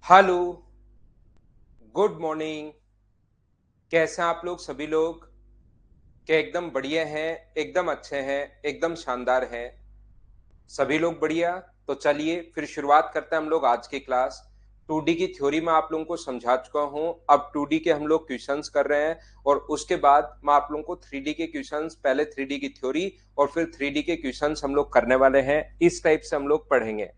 Hello, good morning. कैसे हैं आप लोग सभी लोग? क्या एकदम बढ़िया हैं, एकदम अच्छे हैं, एकदम शानदार हैं? सभी लोग बढ़िया। तो चलिए फिर शुरुआत करते हैं हम लोग आज की क्लास। 2D की थ्योरी में आप लोगों को समझा चुका हूं। अब 2D के हम लोग क्वेश्चंस कर रहे हैं और उसके बाद मैं आप लोगों को 3D के क्वेश्चंस, पहले 3D की थ्योरी और फिर 3D के क्वेश्चंस हम लोग करने वाले हैं। इस टाइप से हम लोग पढ़ेंगे।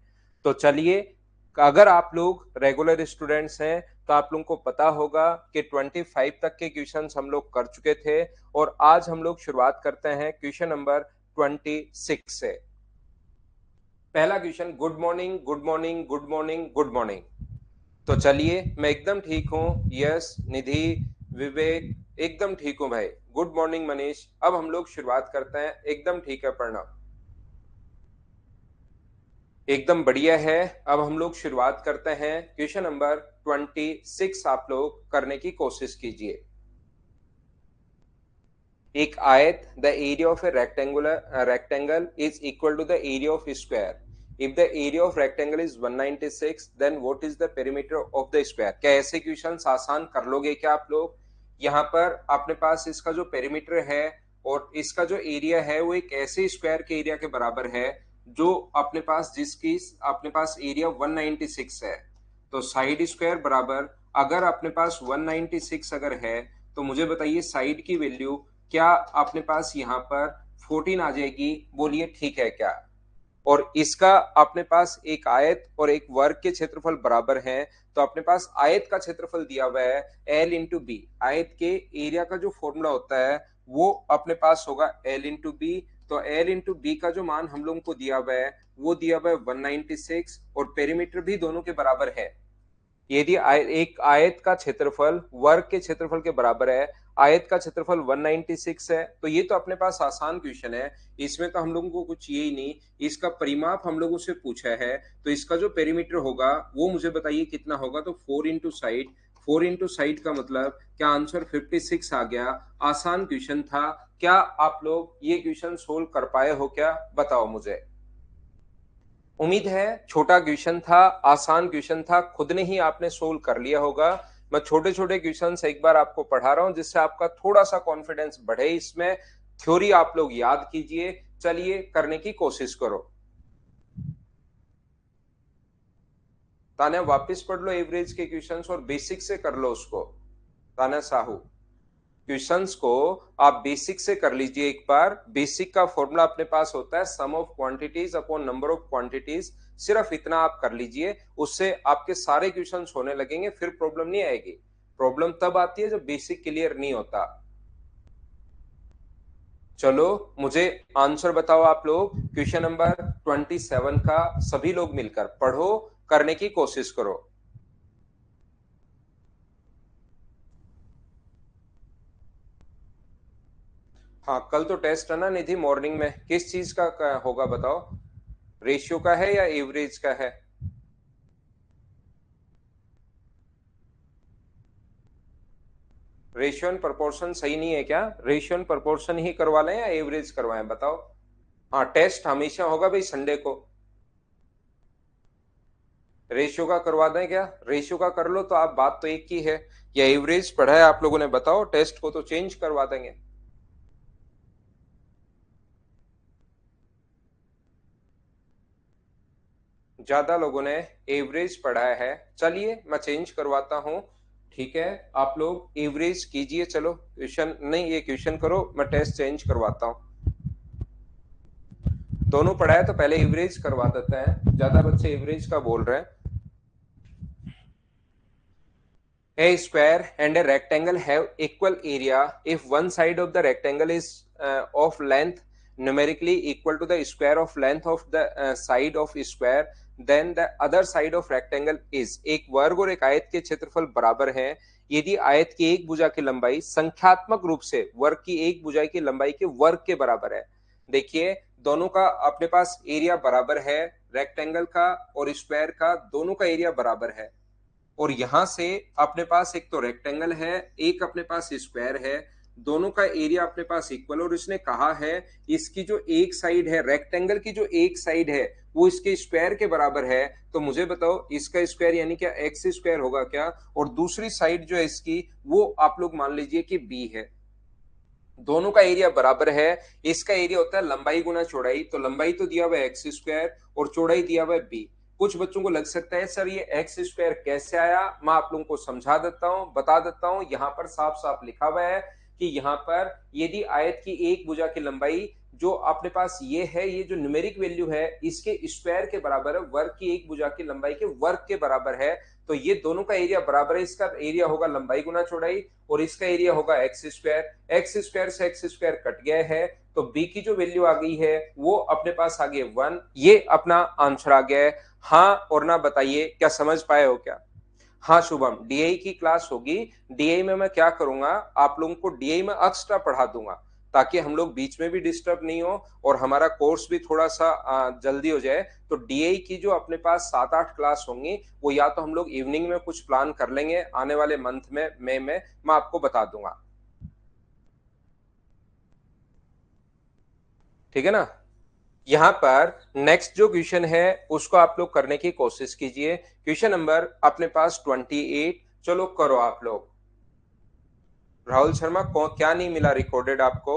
तो चलिए, अगर आप लोग रेगुलर स्टूडेंट्स हैं तो आप लोगों को पता होगा कि 25 तक के क्वेश्चंस हम लोग कर चुके थे और आज हम लोग शुरुआत करते हैं क्वेश्चन नंबर 26 से। पहला question, good morning good morning good morning good morning. तो चलिए, मैं एकदम ठीक हूँ। यस, निधि, विवेक, एकदम ठीक हूँ भाई। Good morning Manish. अब हम लोग शुरुआत करते हैं। एकदम ठीक है प्रणव, एकदम बढ़िया है। अब हम लोग शुरुआत करते हैं। क्वेश्चन नंबर 26 आप लोग करने की कोशिश कीजिए। एक आयत, the area of a rectangle is equal to the area of square. If the area of rectangle is 196, then what is the perimeter of the square. क्या ऐसे क्वेश्चंस आसान कर लोगे क्या आप लोग? यहाँ पर अपने पास इसका जो पेरीमीटर है और इसका जो एरिया है वो एक ऐसे स्क्वायर के एरिया के बराबर है जो अपने पास, जिसकी अपने पास एरिया 196 है। तो साइड स्क्वायर बराबर, अगर अपने पास 196 अगर है तो मुझे बताइए साइड की वैल्यू क्या अपने पास यहाँ पर 14 आ जाएगी? बोलिए ठीक है क्या? और इसका अपने पास एक आयत और एक वर्ग के क्षेत्रफल बराबर हैं, तो अपने पास आयत का क्षेत्रफल दिया हुआ है एल इंटू बी। आयत के एरिया का जो फॉर्मूला होता है वो अपने पास होगा एल इंटू बी। तो एल इंटू बी का जो मान हम लोगों को दिया हुआ है वो दिया हुआ है 196 और पेरीमीटर भी दोनों के बराबर है। यदि एक आयत का क्षेत्रफल वर्ग के क्षेत्रफल के बराबर है, आयत का क्षेत्रफल 196 है, तो ये तो अपने पास आसान क्वेश्चन है। इसमें तो हम लोगों को कुछ ये ही नहीं, इसका परिमाप हम लोगों से पूछा है तो इसका जो पेरीमीटर होगा वो मुझे बताइए कितना होगा। तो 4 इंटू साइड, 4 इंटू साइड का मतलब क्या आंसर 56 आ गया। आसान क्वेश्चन था। क्या आप लोग ये क्वेश्चन सोल्व कर पाए हो क्या? बताओ मुझे। उम्मीद है छोटा क्वेश्चन था, आसान क्वेश्चन था, खुद ने ही आपने सोल्व कर लिया होगा। मैं छोटे छोटे क्वेश्चन एक बार आपको पढ़ा रहा हूं जिससे आपका थोड़ा सा कॉन्फिडेंस बढ़े। इसमें थ्योरी आप लोग याद कीजिए। चलिए करने की कोशिश करो। ताने वापस पढ़ लो एवरेज के क्वेश्चंस और बेसिक से कर लो उसको। ताना साहू, क्वेश्चंस को आप बेसिक से कर लीजिए एक बार। बेसिक का फॉर्मूला अपने पास होता है sum of quantities upon number of quantities. सिर्फ इतना आप कर लीजिए, उससे आपके सारे क्वेश्चंस होने लगेंगे, फिर प्रॉब्लम नहीं आएगी। प्रॉब्लम तब आती है जब बेसिक क्लियर नहीं होता। चलो मुझे आंसर बताओ आप लोग। क्वेश्चन नंबर 27 का सभी लोग मिलकर पढ़ो, करने की कोशिश करो। हाँ, कल तो टेस्ट है ना निधि, मॉर्निंग में किस चीज का होगा बताओ? रेशियो का है या एवरेज का है? रेशियो एंड प्रोपोर्शन सही नहीं है क्या? रेशियो एंड प्रोपोर्शन ही करवा लें या एवरेज करवाएं बताओ? हाँ, टेस्ट हमेशा होगा भाई संडे को। रेशियो का करवा दें क्या? रेशियो का कर लो तो आप, बात तो एक ही है। या एवरेज पढ़ा है आप लोगों ने? बताओ, टेस्ट को तो चेंज करवा देंगे। ज्यादा लोगों ने एवरेज पढ़ा है। चलिए मैं चेंज करवाता हूँ। ठीक है, आप लोग एवरेज कीजिए। चलो क्वेश्चन नहीं, ये क्वेश्चन करो, मैं टेस्ट चेंज करवाता हूँ। दोनों पढ़ा है तो पहले एवरेज करवा देते हैं, ज्यादा बच्चे एवरेज का बोल रहे हैं। A square and a rectangle have equal area if one side of the rectangle is of length numerically equal to the square of length of the side of square, then the other side of rectangle is। एक वर्ग और एक आयत के क्षेत्रफल बराबर हैं यदि आयत की एक भुजा की लंबाई संख्यात्मक रूप से वर्ग की एक भुजा की लंबाई के वर्ग के बराबर है। देखिए, दोनों का अपने पास एरिया बराबर है, रेक्टेंगल का और स्क्वायर का दोनों का एरिया बराबर है। और यहां से अपने पास एक तो रेक्टेंगल है, एक अपने पास स्क्वायर है, दोनों का एरिया अपने पास इक्वल। और इसने कहा है इसकी जो एक साइड है, रेक्टेंगल की जो एक साइड है वो इसके स्क्वायर के बराबर है, तो मुझे बताओ इसका स्क्वायर यानी क्या एक्स स्क्वायर होगा क्या? और दूसरी साइड जो है इसकी वो आप लोग मान लीजिए कि बी है। दोनों का एरिया बराबर है। इसका एरिया होता है लंबाई गुना चौड़ाई, तो लंबाई तो दिया हुआ है एक्स स्क्वायर और चौड़ाई दिया हुआ है बी। कुछ बच्चों को लग सकता है सर ये एक्स स्क्वायर कैसे आया, मैं आप लोगों को समझा देता हूं, बता देता हूं। यहाँ पर साफ साफ लिखा हुआ है कि यहाँ पर यदि आयत की एक भुजा की लंबाई जो अपने पास ये है, ये जो न्यूमेरिक वैल्यू है इसके स्क्वायर के बराबर है, वर्ग की एक भुजा की लंबाई के वर्ग के बराबर है, तो ये दोनों का एरिया बराबर है। इसका एरिया होगा लंबाई गुना चौड़ाई और इसका एरिया होगा एक्स स्क्वायर। एक्स स्क्वायर से एक्स स्क्वायर कट गया है, तो बी की जो वैल्यू आ गई है वो अपने पास आ गई 1। ये अपना आंसर आ गया है। हाँ और ना बताइए, क्या समझ पाए हो क्या? हाँ शुभम, डीआई की क्लास होगी। डीआई में मैं क्या करूंगा, आप लोगों को डीआई में एक्स्ट्रा पढ़ा दूंगा ताकि हम लोग बीच में भी डिस्टर्ब नहीं हो और हमारा कोर्स भी थोड़ा सा जल्दी हो जाए। तो डीआई की जो अपने पास 7-8 क्लास होंगी वो या तो हम लोग इवनिंग में कुछ प्लान कर लेंगे आने वाले मंथ में, मई में मैं आपको बता दूंगा। ठीक है ना? यहाँ पर नेक्स्ट जो क्वेश्चन है उसको आप लोग करने की कोशिश कीजिए। क्वेश्चन नंबर अपने पास 28। चलो करो आप लोग। राहुल शर्मा को क्या नहीं मिला रिकॉर्डेड आपको?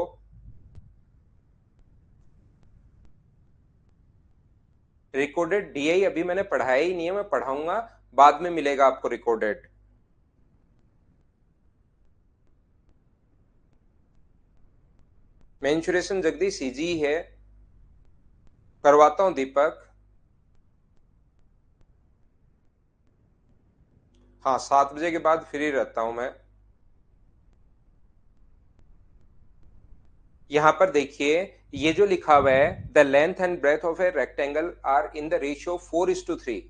रिकॉर्डेड डीआई अभी मैंने पढ़ाया ही नहीं है, मैं पढ़ाऊंगा, बाद में मिलेगा आपको रिकॉर्डेड। मेंसुरेशन जगदीश इजी है, करवाता हूं दीपक। हाँ 7 बजे के बाद फ्री रहता हूं मैं। यहां पर देखिए ये जो लिखा हुआ है the length and breadth of a rectangle are in the ratio 4:3।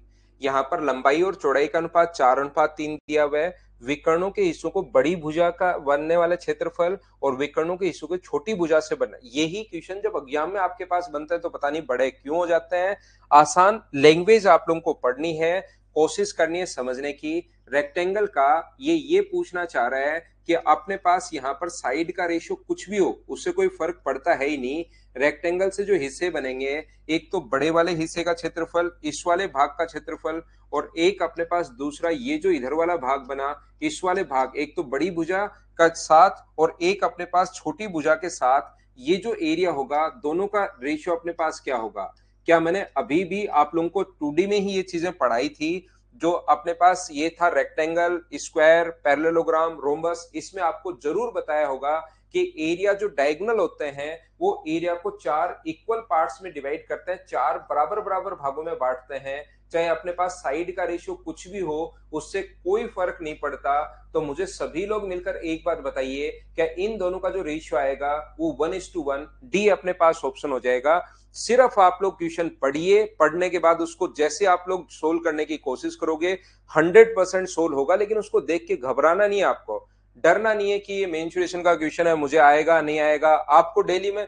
यहाँ पर लंबाई और चौड़ाई का अनुपात 4:3 दिया हुआ है। विकर्णों के हिस्सों को बड़ी भुजा का बनने वाला क्षेत्रफल और विकर्णों के हिस्सों को छोटी भुजा से बनना। यही क्वेश्चन जब एग्जाम में आपके पास बनता है तो पता नहीं बड़े क्यों हो जाते हैं। आसान लैंग्वेज आप लोगों को पढ़नी है, कोशिश करनी है समझने की। रेक्टेंगल का ये पूछना चाह रहा है कि अपने पास यहाँ पर साइड का रेशियो कुछ भी हो उससे कोई फर्क पड़ता है ही नहीं। रेक्टेंगल से जो हिस्से बनेंगे, एक तो बड़े वाले हिस्से का क्षेत्रफल, इस वाले भाग का क्षेत्रफल, और एक अपने पास दूसरा ये जो इधर वाला भाग बना इस वाले भाग, एक तो बड़ी भुजा का साथ और एक अपने पास छोटी भुजा के साथ, ये जो एरिया होगा दोनों का रेशियो अपने पास क्या होगा। क्या मैंने अभी भी आप लोगों को 2D में ही ये चीजें पढ़ाई थी? जो अपने पास ये था रेक्टेंगल, स्क्वायर, पैरेललोग्राम, रोम्बस, इसमें आपको जरूर बताया होगा कि एरिया जो डायगोनल होते हैं वो एरिया को 4 इक्वल पार्ट्स में डिवाइड करते हैं, 4 बराबर बराबर भागों में बांटते हैं। चाहे अपने पास साइड का रेशियो कुछ भी हो उससे कोई फर्क नहीं पड़ता। तो मुझे सभी लोग मिलकर एक बात बताइए, क्या इन दोनों का जो रेशियो आएगा वो 1:1? डी अपने पास ऑप्शन हो जाएगा। सिर्फ आप लोग क्वेश्चन पढ़िए, पढ़ने के बाद उसको जैसे आप लोग सोल्व करने की कोशिश करोगे 100% सोल्व होगा, लेकिन उसको देख के घबराना नहीं है आपको, डरना नहीं है कि ये मेंसुरेशन का क्वेश्चन है मुझे आएगा नहीं आएगा। आपको डेली में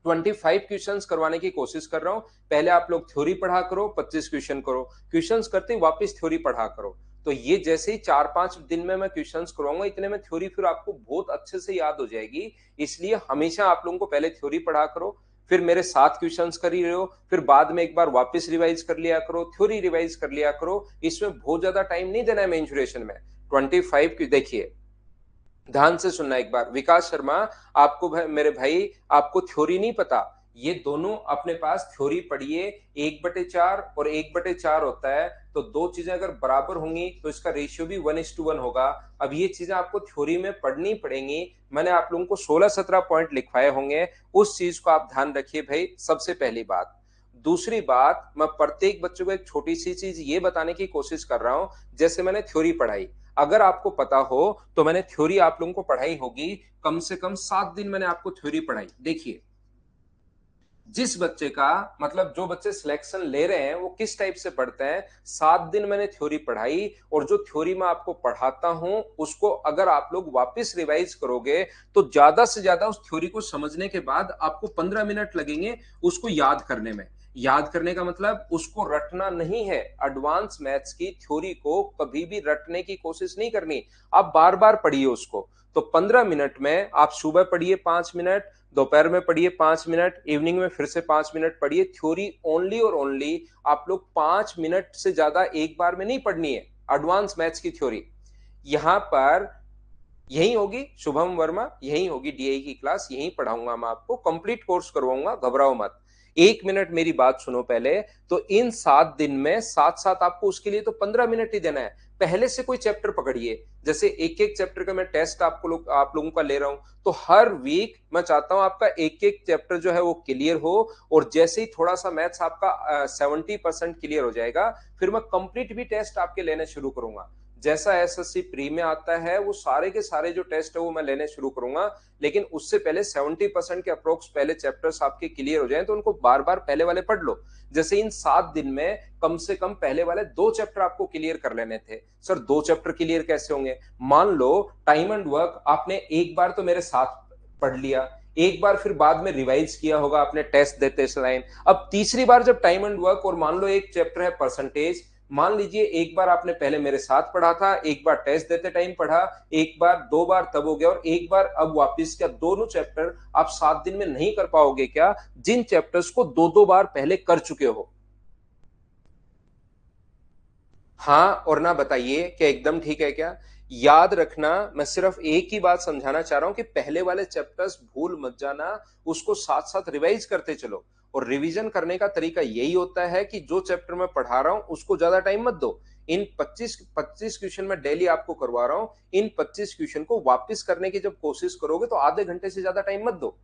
25 क्वेश्चंस करवाने की कोशिश कर रहा हूं। पहले आप लोग थ्योरी पढ़ा करो, 25 क्वेश्चन करो, क्वेश्चंस करते ही वापस थ्योरी पढ़ा करो। तो ये जैसे ही 4-5 दिन में मैं क्वेश्चंस करवाऊंगा इतने में थ्योरी फिर आपको बहुत अच्छे से याद हो जाएगी। इसलिए हमेशा आप लोगों को पहले थ्योरी पढ़ा करो, फिर मेरे साथ क्वेश्चंस कर ही रहे हो, फिर बाद में एक बार वापस रिवाइज कर लिया करो, थ्योरी रिवाइज कर लिया करो। इसमें बहुत ज्यादा टाइम नहीं देना है मेंसुरेशन में। 25 की देखिए, ध्यान से सुनना एक बार। विकास शर्मा, आपको मेरे भाई आपको थ्योरी नहीं पता, ये दोनों अपने पास थ्योरी पढ़िए। 1/4 और 1/4 होता है, तो दो चीजें अगर बराबर होंगी तो इसका रेशियो भी 1:1 होगा। अब ये चीजें आपको थ्योरी में पढ़नी पड़ेंगी। मैंने आप लोगों को 16-17 पॉइंट लिखवाए होंगे, उस चीज को आप ध्यान रखिए भाई, सबसे पहली बात। दूसरी बात, मैं प्रत्येक बच्चों को एक छोटी सी चीज ये बताने की कोशिश कर रहा हूं, जैसे मैंने थ्योरी पढ़ाई, अगर आपको पता हो तो मैंने थ्योरी आप लोगों को पढ़ाई होगी, कम से कम 7 दिन मैंने आपको थ्योरी पढ़ाई। देखिए जिस बच्चे का मतलब जो बच्चे सिलेक्शन ले रहे हैं वो किस टाइप से पढ़ते हैं, 7 दिन मैंने थ्योरी पढ़ाई, और जो थ्योरी मैं आपको पढ़ाता हूं उसको अगर आप लोग वापस रिवाइज करोगे तो ज्यादा से ज्यादा उस थ्योरी को समझने के बाद आपको 15 मिनट लगेंगे उसको याद करने में। याद करने का मतलब उसको रटना नहीं है। एडवांस मैथ्स की थ्योरी को कभी भी रटने की कोशिश नहीं करनी, आप बार बार पढ़िए उसको। तो 15 मिनट में आप सुबह पढ़िए 5 मिनट, दोपहर में पढ़िए 5 मिनट, इवनिंग में फिर से 5 मिनट पढ़िए। थ्योरी ओनली और ओनली आप लोग 5 मिनट से ज्यादा एक बार में नहीं पढ़नी है। एडवांस मैथ्स की थ्योरी यहां पर यही होगी, शुभम वर्मा यही होगी, डीआई की क्लास यही पढ़ाऊंगा मैं आपको, कंप्लीट कोर्स करवाऊंगा, घबराओ मत। 1 मिनट मेरी बात सुनो पहले। तो इन 7 दिन में साथ साथ आपको उसके लिए तो 15 मिनट ही देना है। पहले से कोई चैप्टर पकड़िए, जैसे एक एक चैप्टर का मैं टेस्ट आप लोगों का ले रहा हूं, तो हर वीक मैं चाहता हूं आपका एक एक चैप्टर जो है वो क्लियर हो। और जैसे ही थोड़ा सा मैथ्स आपका 70% क्लियर हो जाएगा, फिर मैं कंप्लीट भी टेस्ट आपके लेने शुरू करूंगा। जैसा एसएससी प्री में आता है वो सारे के सारे जो टेस्ट है वो मैं लेने शुरू करूंगा, लेकिन उससे पहले 70% के अप्रोक्स पहले चैप्टर्स आपके क्लियर हो जाएं, तो उनको बार बार पहले वाले पढ़ लो। जैसे इन 7 दिन में कम से कम पहले वाले 2 चैप्टर आपको क्लियर कर लेने थे। सर 2 चैप्टर क्लियर कैसे होंगे? मान लो टाइम एंड वर्क आपने एक बार तो मेरे साथ पढ़ लिया, एक बार फिर बाद में रिवाइज किया होगा आपने टेस्ट देते समय। अब तीसरी बार जब टाइम एंड वर्क, और मान लो एक चैप्टर है परसेंटेज, मान लीजिए एक बार आपने पहले मेरे साथ पढ़ा था, एक बार टेस्ट देते टाइम पढ़ा, एक बार 2 बार तब हो गया, और एक बार अब वापस। क्या दोनों चैप्टर आप 7 दिन में नहीं कर पाओगे क्या, जिन चैप्टर्स को 2 2 बार पहले कर चुके हो? हाँ और ना बताइए क्या एकदम ठीक है क्या? याद रखना, मैं सिर्फ एक ही बात समझाना चाह रहा हूं कि पहले वाले चैप्टर्स भूल मत जाना, उसको साथ साथ रिवाइज करते चलो। और रिवीजन करने का तरीका यही होता है कि जो चैप्टर मैं पढ़ा रहा हूं उसको ज्यादा टाइम मत दो। इन 25 क्वेश्चन मैं डेली आपको करवा रहा हूं, इन 25 क्वेश्चन को वापस करने की जब कोशिश करोगे तो आधे घंटे से ज्यादा टाइम मत दो।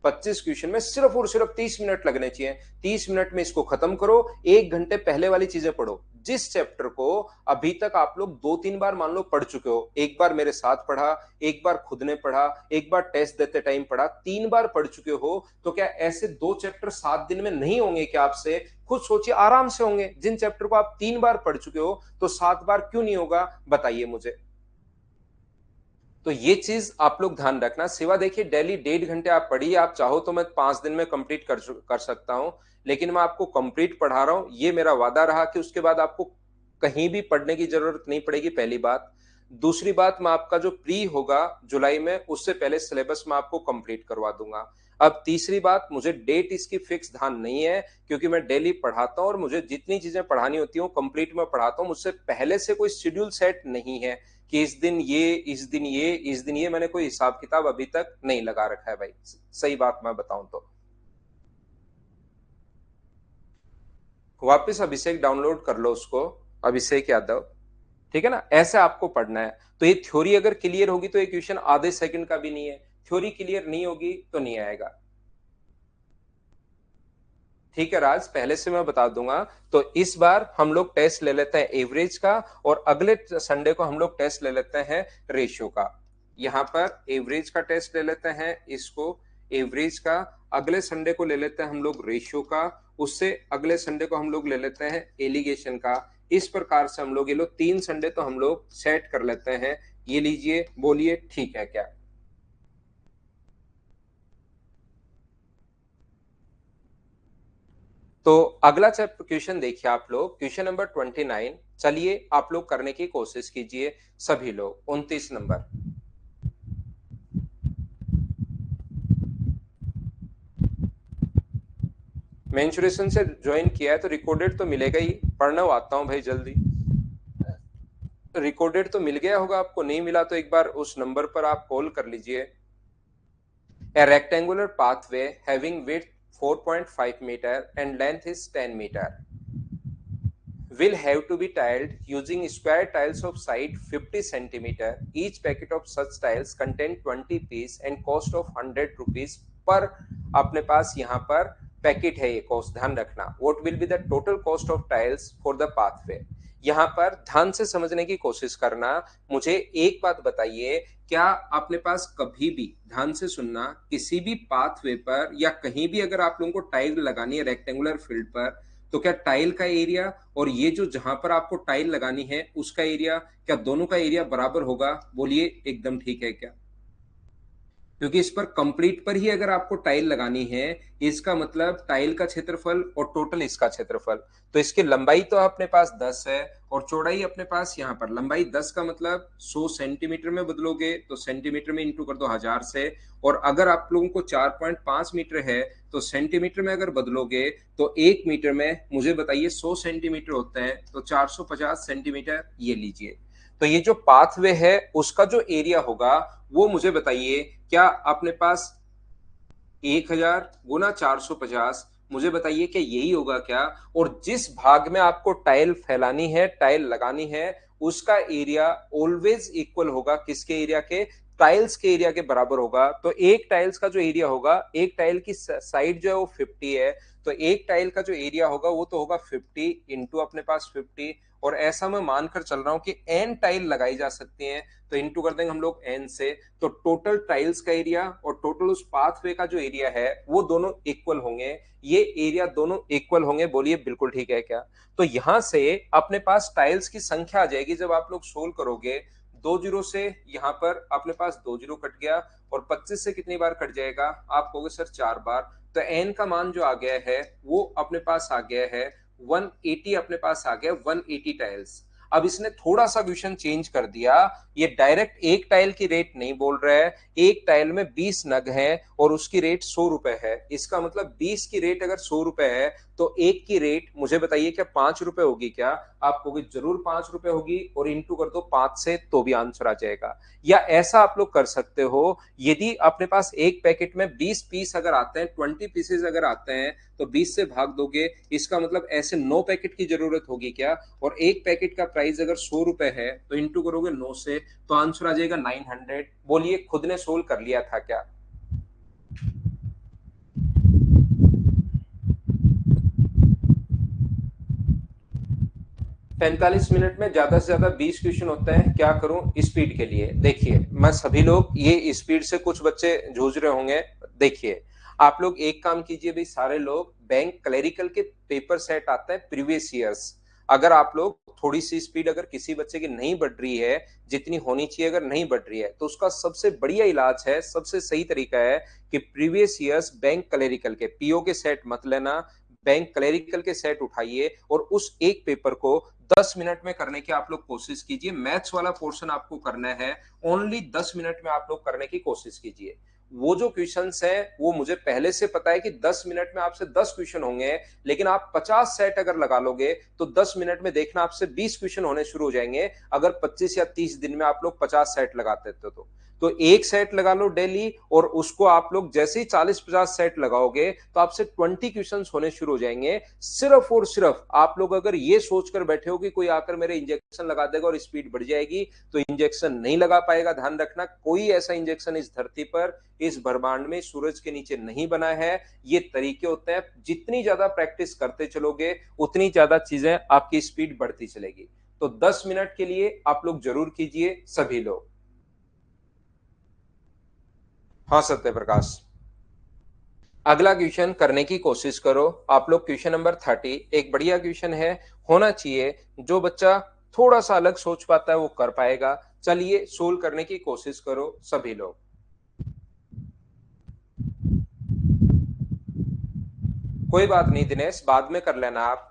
25 क्वेश्चन में सिर्फ और सिर्फ 30 मिनट लगने चाहिए। 30 मिनट में इसको खत्म करो, 1 घंटे पहले वाली चीजें पढ़ो। जिस चैप्टर को अभी तक आप लोग 2 3 बार मान लो पढ़ चुके हो, एक बार मेरे साथ पढ़ा, एक बार खुद ने पढ़ा, एक बार टेस्ट देते टाइम पढ़ा, 3 बार पढ़ चुके हो, तो क्या ऐसे 2 चैप्टर 7 दिन में नहीं होंगे क्या आपसे? खुद सोचिए, आराम से होंगे। जिन चैप्टर को आप 3 बार पढ़ चुके हो तो 7 बार क्यों नहीं होगा, बताइए मुझे। तो ये चीज आप लोग ध्यान रखना। सिवा देखिए डेली 1.5 घंटे आप पढ़िए, आप चाहो तो मैं 5 दिन में कंप्लीट कर सकता हूं, लेकिन मैं आपको कंप्लीट पढ़ा रहा हूं, ये मेरा वादा रहा कि उसके बाद आपको कहीं भी पढ़ने की जरूरत नहीं पड़ेगी, पहली बात। दूसरी बात, मैं आपका जो प्री होगा जुलाई में, उससे पहले सिलेबस मैं आपको कंप्लीट करवा दूंगा। अब तीसरी बात, मुझे डेट इसकी फिक्स ध्यान नहीं है, क्योंकि मैं डेली पढ़ाता हूं और मुझे जितनी चीजें पढ़ानी होती है कंप्लीट में पढ़ाता हूं। मुझसे पहले से कोई शेड्यूल सेट नहीं है कि इस दिन ये, इस दिन ये, इस दिन ये, मैंने कोई हिसाब किताब अभी तक नहीं लगा रखा है भाई, सही बात मैं बताऊं तो। वापस अभिषेक डाउनलोड कर लो उसको, अभिषेक यादव, ठीक है ना? ऐसे आपको पढ़ना है। तो ये थ्योरी अगर क्लियर होगी तो ये क्वेश्चन आधे सेकंड का भी नहीं है, थ्योरी क्लियर नहीं होगी तो नहीं आएगा। ठीक है राज, पहले से मैं बता दूंगा। तो इस बार हम लोग टेस्ट ले लेते हैं एवरेज का, और अगले संडे को हम लोग टेस्ट ले लेते हैं रेशियो का। यहाँ पर एवरेज का टेस्ट ले लेते हैं, इसको एवरेज का। अगले संडे को ले लेते हैं हम लोग रेशियो का, उससे अगले संडे को हम लोग ले लेते हैं एलिगेशन का। इस प्रकार से हम लोग ये लोग 3 संडे तो हम लोग सेट कर लेते हैं। ये लीजिए, बोलिए ठीक है क्या? तो अगला चैप्टर क्वेश्चन देखिए आप लोग, क्वेश्चन नंबर 29। चलिए आप लोग करने की कोशिश कीजिए, सभी लोग। 29 नंबर। मेंसुरेशन से ज्वाइन किया है तो रिकॉर्डेड तो मिलेगा ही, पढ़ना आता हूं भाई जल्दी। रिकॉर्डेड तो मिल गया होगा आपको, नहीं मिला तो एक बार उस नंबर पर आप कॉल कर लीजिए। A rectangular pathway having width 4.5 meter and length is 10 meter will have to be tiled using square tiles of side 50 centimeter. Each packet of such tiles contain 20 piece and cost of 100 rupees पर अपने पास यहाँ पर packet है, ये cost ध्यान रखना। What will be the total cost of tiles for the pathway? यहाँ पर ध्यान से समझने की कोशिश करना। मुझे एक बात बताइए, क्या आपने पास कभी भी, ध्यान से सुनना, किसी भी पाथवे पर या कहीं भी अगर आप लोगों को टाइल लगानी है रेक्टेंगुलर फील्ड पर, तो क्या टाइल का एरिया और ये जो जहां पर आपको टाइल लगानी है उसका एरिया, क्या दोनों का एरिया बराबर होगा? बोलिए एकदम ठीक है क्या? क्योंकि इस पर कंप्लीट पर ही अगर आपको टाइल लगानी है, इसका मतलब टाइल का क्षेत्रफल और टोटल इसका क्षेत्रफल। तो इसकी लंबाई तो अपने पास 10 है और चौड़ाई अपने पास यहाँ पर लंबाई 10 का मतलब 100 सेंटीमीटर में बदलोगे तो सेंटीमीटर में इंटू कर दो 1000 से, और अगर आप लोगों को 4.5 मीटर है तो सेंटीमीटर में अगर बदलोगे तो 1 मीटर में मुझे बताइए 100 सेंटीमीटर होता है, तो 450 सेंटीमीटर ये लीजिए। तो ये जो पाथवे है उसका जो एरिया होगा वो मुझे बताइए, क्या अपने पास 1000 गुना 450, मुझे बताइए कि यही होगा क्या? और जिस भाग में आपको टाइल फैलानी है, टाइल लगानी है, उसका एरिया ऑलवेज इक्वल होगा किसके एरिया के? टाइल्स के एरिया के बराबर होगा। तो एक टाइल्स का जो एरिया होगा, एक टाइल की साइड जो है वो 50 है, तो एक टाइल का जो एरिया होगा वो तो होगा 50 इंटू अपने पास 50। और ऐसा मैं मानकर चल रहा हूं कि एन टाइल लगाई जा सकती हैं, तो इंटू कर देंगे हम लोग एन से। तो टोटल टाइल्स का एरिया और टोटल उस पाथवे का जो एरिया है वो दोनों इक्वल होंगे। ये एरिया दोनों इक्वल होंगे, बोलिए बिल्कुल ठीक है क्या? तो यहां से अपने पास टाइल्स की संख्या आ जाएगी जब आप लोग सोल्व करोगे। 2 जीरो से यहाँ पर अपने पास 2 जीरो कट गया, और 25 से कितनी बार कट जाएगा? आप कहोगे सर 4 बार। तो एन का मान जो आ गया है वो अपने पास आ गया है 180, अपने पास आ गया 180 टाइल्स। अब इसने थोड़ा सा क्वेश्चन चेंज कर दिया, ये डायरेक्ट एक टाइल की रेट नहीं बोल रहा है। एक टाइल में 20 नग है और उसकी रेट 100 रुपए है। इसका मतलब 20 की रेट अगर 100 रुपए है तो एक की रेट मुझे बताइए क्या 5 रुपए होगी क्या? आप कहोगे जरूर 5 रुपए होगी, और इंटू कर दो 5 से तो भी आंसर आ जाएगा। या ऐसा आप लोग कर सकते हो, यदि अपने पास एक पैकेट में 20 पीस अगर आते हैं, 20 पीसेज अगर आते हैं, तो 20 से भाग दोगे, इसका मतलब ऐसे 9 पैकेट की जरूरत होगी क्या? और एक पैकेट का प्राइस अगर 100 रुपए है तो इंटू करोगे 9 से, तो आंसर आ जाएगा 900। बोलिए खुद ने सोल्व कर लिया था क्या? 45 मिनट में ज्यादा से ज्यादा 20 क्वेश्चन होते हैं, क्या करूं स्पीड के लिए? देखिए मैं सभी लोग ये स्पीड से कुछ बच्चे जूझ रहे होंगे। देखिए आप लोग एक काम कीजिए भाई, सारे लोग बैंक क्लरिकल के पेपर सेट आता है प्रीवियस ईयर्स। अगर आप लोग थोड़ी सी स्पीड अगर किसी बच्चे की नहीं बढ़ रही है जितनी होनी चाहिए, अगर नहीं बढ़ रही है, तो उसका सबसे बढ़िया इलाज है, सबसे सही तरीका है कि प्रीवियस ईयर्स बैंक क्लरिकल के पीओ के सेट मत लेना, बैंक क्लरिकल के सेट उठाइए और उस एक पेपर को 10 मिनट में करने की आप लोग कोशिश कीजिए। मैथ्स वाला पोर्शन आपको करना है, ओनली 10 मिनट में आप लोग करने की कोशिश कीजिए। वो जो क्वेश्चंस है वो मुझे पहले से पता है कि 10 मिनट में आपसे 10 क्वेश्चन होंगे, लेकिन आप 50 सेट अगर लगा लोगे तो 10 मिनट में देखना आपसे 20 क्वेश्चन होने शुरू हो जाएंगे, अगर 25 या 30 दिन में आप लोग 50 सेट लगाते थे तो एक सेट लगा लो डेली, और उसको आप लोग जैसे ही 40-50 सेट लगाओगे तो आपसे 20 क्वेश्चंस होने शुरू हो जाएंगे। सिर्फ और सिर्फ आप लोग अगर ये सोचकर बैठे हो कि कोई आकर मेरे इंजेक्शन लगा देगा और स्पीड बढ़ जाएगी, तो इंजेक्शन नहीं लगा पाएगा। ध्यान रखना, कोई ऐसा इंजेक्शन इस धरती पर, इस ब्रह्मांड में, सूरज के नीचे नहीं बना है। ये तरीके होते हैं, जितनी ज्यादा प्रैक्टिस करते चलोगे उतनी ज्यादा चीजें आपकी स्पीड बढ़ती चलेगी। तो 10 मिनट के लिए आप लोग जरूर कीजिए सभी लोग। हाँ सत्य प्रकाश, अगला क्वेश्चन करने की कोशिश करो आप लोग। क्वेश्चन नंबर 30 एक बढ़िया क्वेश्चन है, होना चाहिए। जो बच्चा थोड़ा सा अलग सोच पाता है वो कर पाएगा। चलिए सोल्व करने की कोशिश करो सभी लोग। कोई बात नहीं दिनेश, बाद में कर लेना आप।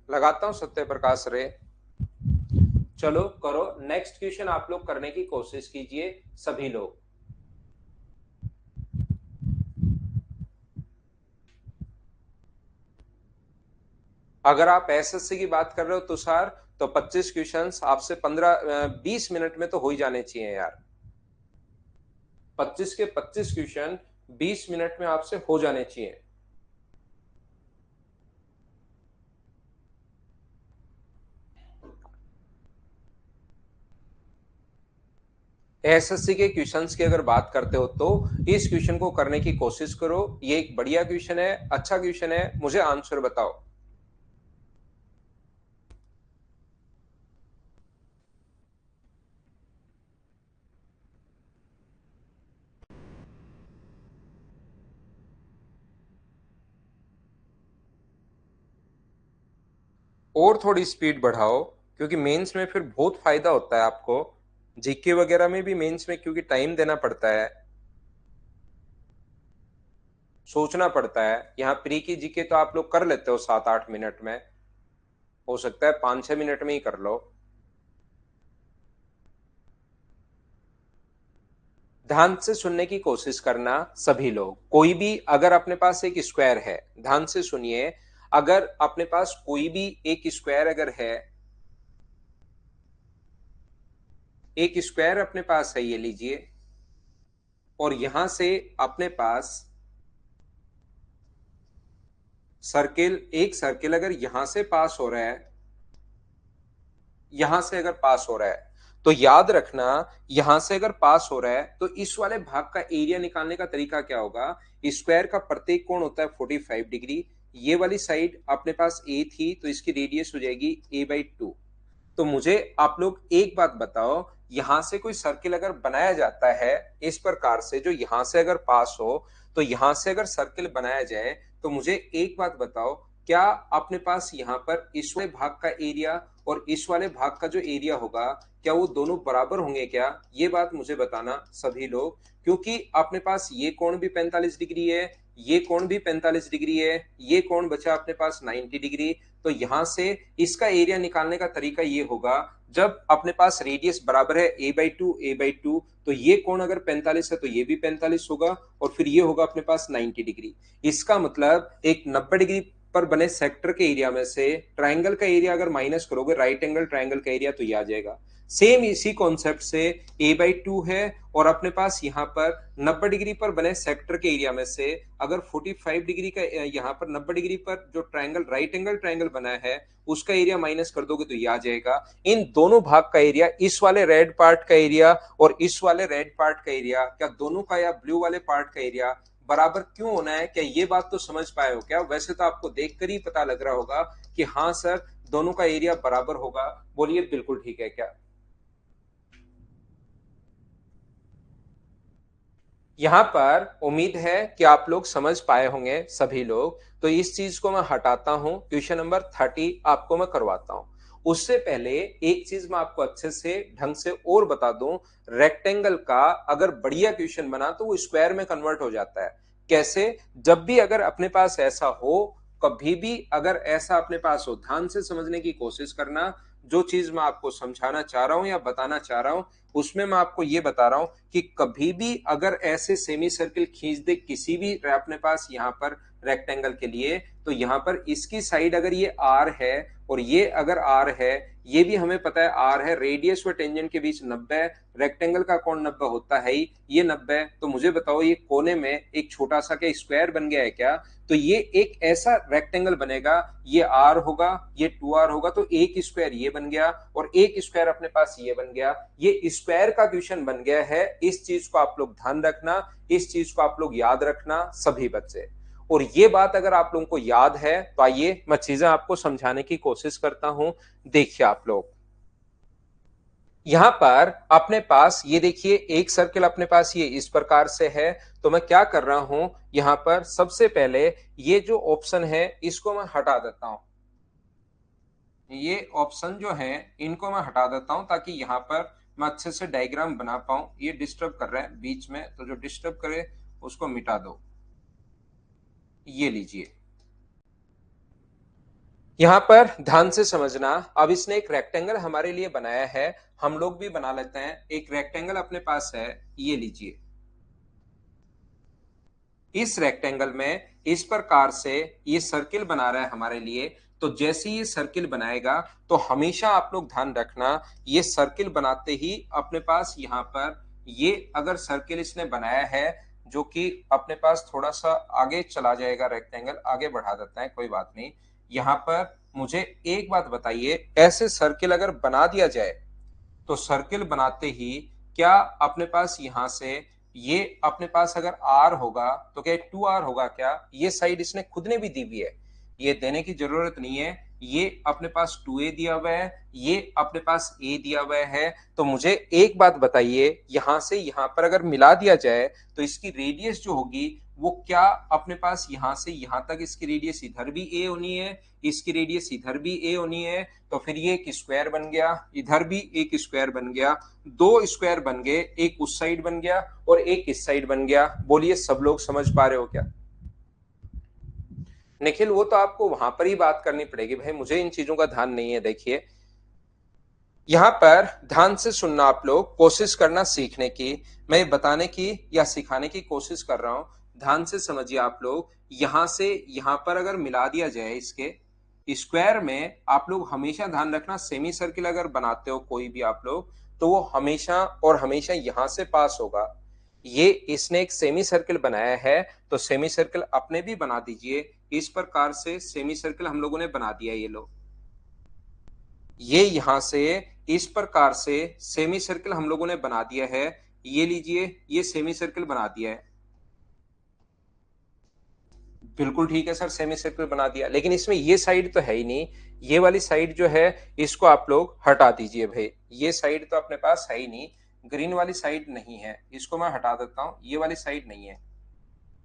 लगाता हूं सत्य प्रकाश रे। चलो करो, नेक्स्ट क्वेश्चन आप लोग करने की कोशिश कीजिए सभी लोग। अगर आप एसएससी की बात कर रहे हो तुषार, तो 25 क्वेश्चंस आपसे 15-20 मिनट में तो हो ही जाने चाहिए यार। 25 के 25 क्वेश्चन 20 मिनट में आपसे हो जाने चाहिए। एसएससी के क्वेश्चंस की अगर बात करते हो तो इस क्वेश्चन को करने की कोशिश करो। ये एक बढ़िया क्वेश्चन है, अच्छा क्वेश्चन है, मुझे आंसर बताओ। और थोड़ी स्पीड बढ़ाओ। क्योंकि मेंस में फिर बहुत फायदा होता है आपको, जीके वगैरह में भी मेंस में, क्योंकि टाइम देना पड़ता है, सोचना पड़ता है। यहाँ प्री की जीके तो आप लोग कर लेते हो 7-8 मिनट में, हो सकता है 5-6 मिनट में ही कर लो। ध्यान से सुनने की कोशिश करना सभी लोग। कोई भी अगर अपने पास एक स्क्वायर है, ध्यान से सुनिए, अगर अपने पास कोई भी एक स्क्वायर अगर है, एक स्क्वायर अपने पास है, ये लीजिए, और यहां से अपने पास सर्किल, एक सर्किल अगर यहां से पास हो रहा है, यहां से अगर पास हो रहा है, तो याद रखना, यहां से अगर पास हो रहा है तो इस वाले भाग का एरिया निकालने का तरीका क्या होगा। स्क्वायर का प्रत्येक कोण होता है 45 डिग्री। ये वाली साइड अपने पास ए थी, तो इसकी रेडियस हो जाएगी a/2। तो मुझे आप लोग एक बात बताओ, यहां से कोई सर्किल अगर बनाया जाता है इस प्रकार से, जो यहां से अगर पास हो, तो यहां से अगर सर्किल बनाया जाए, तो मुझे एक बात बताओ, क्या अपने पास यहां पर इस वाले भाग का एरिया और इस वाले भाग का जो एरिया होगा, क्या वो दोनों बराबर होंगे क्या? ये बात मुझे बताना सभी लोग, क्योंकि अपने पास ये कोण भी 45 डिग्री है, ये कोण भी 45 डिग्री है, ये कोण बचा अपने पास 90 डिग्री। तो यहां से इसका एरिया निकालने का तरीका ये होगा, जब अपने पास रेडियस बराबर है a/2 तो ये कोण अगर 45 है तो ये भी 45 होगा, और फिर ये होगा अपने पास 90 डिग्री। इसका मतलब एक 90 डिग्री पर बने सेक्टर के एरिया में से ट्राइंगल का एरिया अगर माइनस करोगे, राइट एंगल ट्राइंगल का एरिया, तो ये आ जाएगा। सेम इसी कॉन्सेप्ट से a/2 है, और अपने पास यहाँ पर 90 डिग्री पर बने सेक्टर के एरिया में से अगर 45 डिग्री का, यहाँ पर 90 डिग्री पर जो ट्राइंगल, राइट एंगल ट्राइंगल बना है, उसका एरिया माइनस कर दोगे तो ये आ जाएगा। इन दोनों भाग का एरिया, इस वाले रेड पार्ट का एरिया और इस वाले रेड पार्ट का एरिया, क्या दोनों का या ब्लू वाले पार्ट का एरिया बराबर क्यों होना है? क्या ये बात तो समझ पाए हो क्या? वैसे तो आपको देखकर ही पता लग रहा होगा कि हाँ सर, दोनों का एरिया बराबर होगा। बोलिए बिल्कुल ठीक है क्या? यहां पर उम्मीद है कि आप लोग समझ पाए होंगे सभी लोग। तो इस चीज को मैं हटाता हूं, क्वेश्चन नंबर 30 आपको मैं करवाता हूं। उससे पहले एक चीज मैं आपको अच्छे से ढंग से और बता दूं, रेक्टेंगल का अगर बढ़िया क्वेश्चन बना तो वो स्क्वायर में कन्वर्ट हो जाता है। कैसे? जब भी अगर अपने पास ऐसा हो, कभी भी अगर ऐसा अपने पास हो, ध्यान से समझने की कोशिश करना। जो चीज मैं आपको समझाना चाह रहा हूं या बताना चाह रहा हूं, उसमें मैं आपको ये बता रहा हूं कि कभी भी अगर ऐसे सेमी सर्किल खींच दे किसी भी अपने पास यहाँ पर रेक्टेंगल के लिए, तो यहाँ पर इसकी साइड अगर ये आर है और ये अगर आर है, ये भी हमें पता है आर है, रेडियस व टेंजेंट के बीच 90, रेक्टेंगल का कोण 90 होता है ही, ये 90। तो मुझे बताओ, ये कोने में एक छोटा सा क्या स्क्वायर बन गया है क्या? तो ये एक ऐसा रेक्टेंगल बनेगा, ये आर होगा, ये 2r होगा, तो एक स्क्वायर ये बन गया और एक स्क्वायर अपने पास ये बन गया। ये स्क्वायर का क्वेश्चन बन गया है। इस चीज को आप लोग ध्यान रखना, इस चीज को आप लोग याद रखना सभी बच्चे। और ये बात अगर आप लोगों को याद है तो आइए मैं चीजें आपको समझाने की कोशिश करता हूं। देखिए आप लोग, यहां पर अपने पास ये देखिए, एक सर्किल अपने पास ये इस प्रकार से है। तो मैं क्या कर रहा हूं, यहां पर सबसे पहले ये जो ऑप्शन है इसको मैं हटा देता हूं। ये ऑप्शन जो है इनको मैं हटा देता हूं, ताकि यहां पर मैं अच्छे से डायग्राम बना पाऊं। ये डिस्टर्ब कर रहा है बीच में, तो जो डिस्टर्ब करे उसको मिटा दो। ये लीजिए, यहां पर ध्यान से समझना। अब इसने एक रेक्टेंगल हमारे लिए बनाया है, हम लोग भी बना लेते हैं। एक रेक्टेंगल अपने पास है, ये लीजिए। इस रेक्टेंगल में इस प्रकार से ये सर्किल बना रहा है हमारे लिए। तो जैसे ये सर्किल बनाएगा, तो हमेशा आप लोग ध्यान रखना, ये सर्किल बनाते ही अपने पास यहाँ पर ये अगर सर्किल इसने बनाया है, जो कि अपने पास थोड़ा सा आगे चला जाएगा, रेक्टेंगल आगे बढ़ा देता है, कोई बात नहीं। यहाँ पर मुझे एक बात बताइए, ऐसे सर्किल अगर बना दिया जाए, तो सर्किल बनाते ही क्या अपने पास यहां से ये अपने पास अगर आर होगा, तो क्या 2r होगा क्या? ये साइड इसने खुद ने भी दी हुई है, ये देने की जरूरत नहीं है। ये अपने पास 2a दिया हुआ है, ये अपने पास a दिया हुआ है। तो मुझे एक बात बताइए, यहां से यहां पर अगर मिला दिया जाए तो इसकी रेडियस जो होगी वो क्या अपने पास यहां से यहां तक इसकी रेडियस इधर भी a होनी है, इसकी रेडियस इधर भी a होनी है। तो फिर ये एक स्क्वायर बन गया, इधर भी एक स्क्वायर बन गया, दो स्क्वायर बन गए, एक उस साइड बन गया और एक इस साइड बन गया। बोलिए सब लोग समझ पा रहे हो क्या? निखिल वो तो आपको वहां पर ही बात करनी पड़ेगी भाई, मुझे इन चीजों का ध्यान नहीं है। देखिए यहां पर ध्यान से सुनना, आप लोग कोशिश करना सीखने की, मैं बताने की या सिखाने की कोशिश कर रहा हूं। ध्यान से समझिए आप लोग, यहां से यहां पर अगर मिला दिया जाए इसके स्क्वायर में, आप लोग हमेशा ध्यान रखना सेमी सर्किल अगर बनाते हो कोई भी आप लोग, तो वो हमेशा और हमेशा यहां से पास होगा। ये इसने एक सेमी सर्किल बनाया है, तो सेमी सर्किल अपने भी बना दीजिए। इस प्रकार से सेमी सर्किल हम लोगों ने बना दिया। ये लो, ये यहां से इस प्रकार से सेमी सर्किल हम लोगों ने बना दिया है। ये लीजिए, ये सेमी सर्किल बना दिया है। बिल्कुल ठीक है सर, सेमी सर्किल बना दिया, लेकिन इसमें ये साइड तो है ही नहीं। ये वाली साइड जो है इसको आप लोग हटा दीजिए भाई, ये साइड तो अपने पास है ही नहीं। ग्रीन वाली साइड नहीं है, इसको मैं हटा देता हूं, ये वाली साइड नहीं है।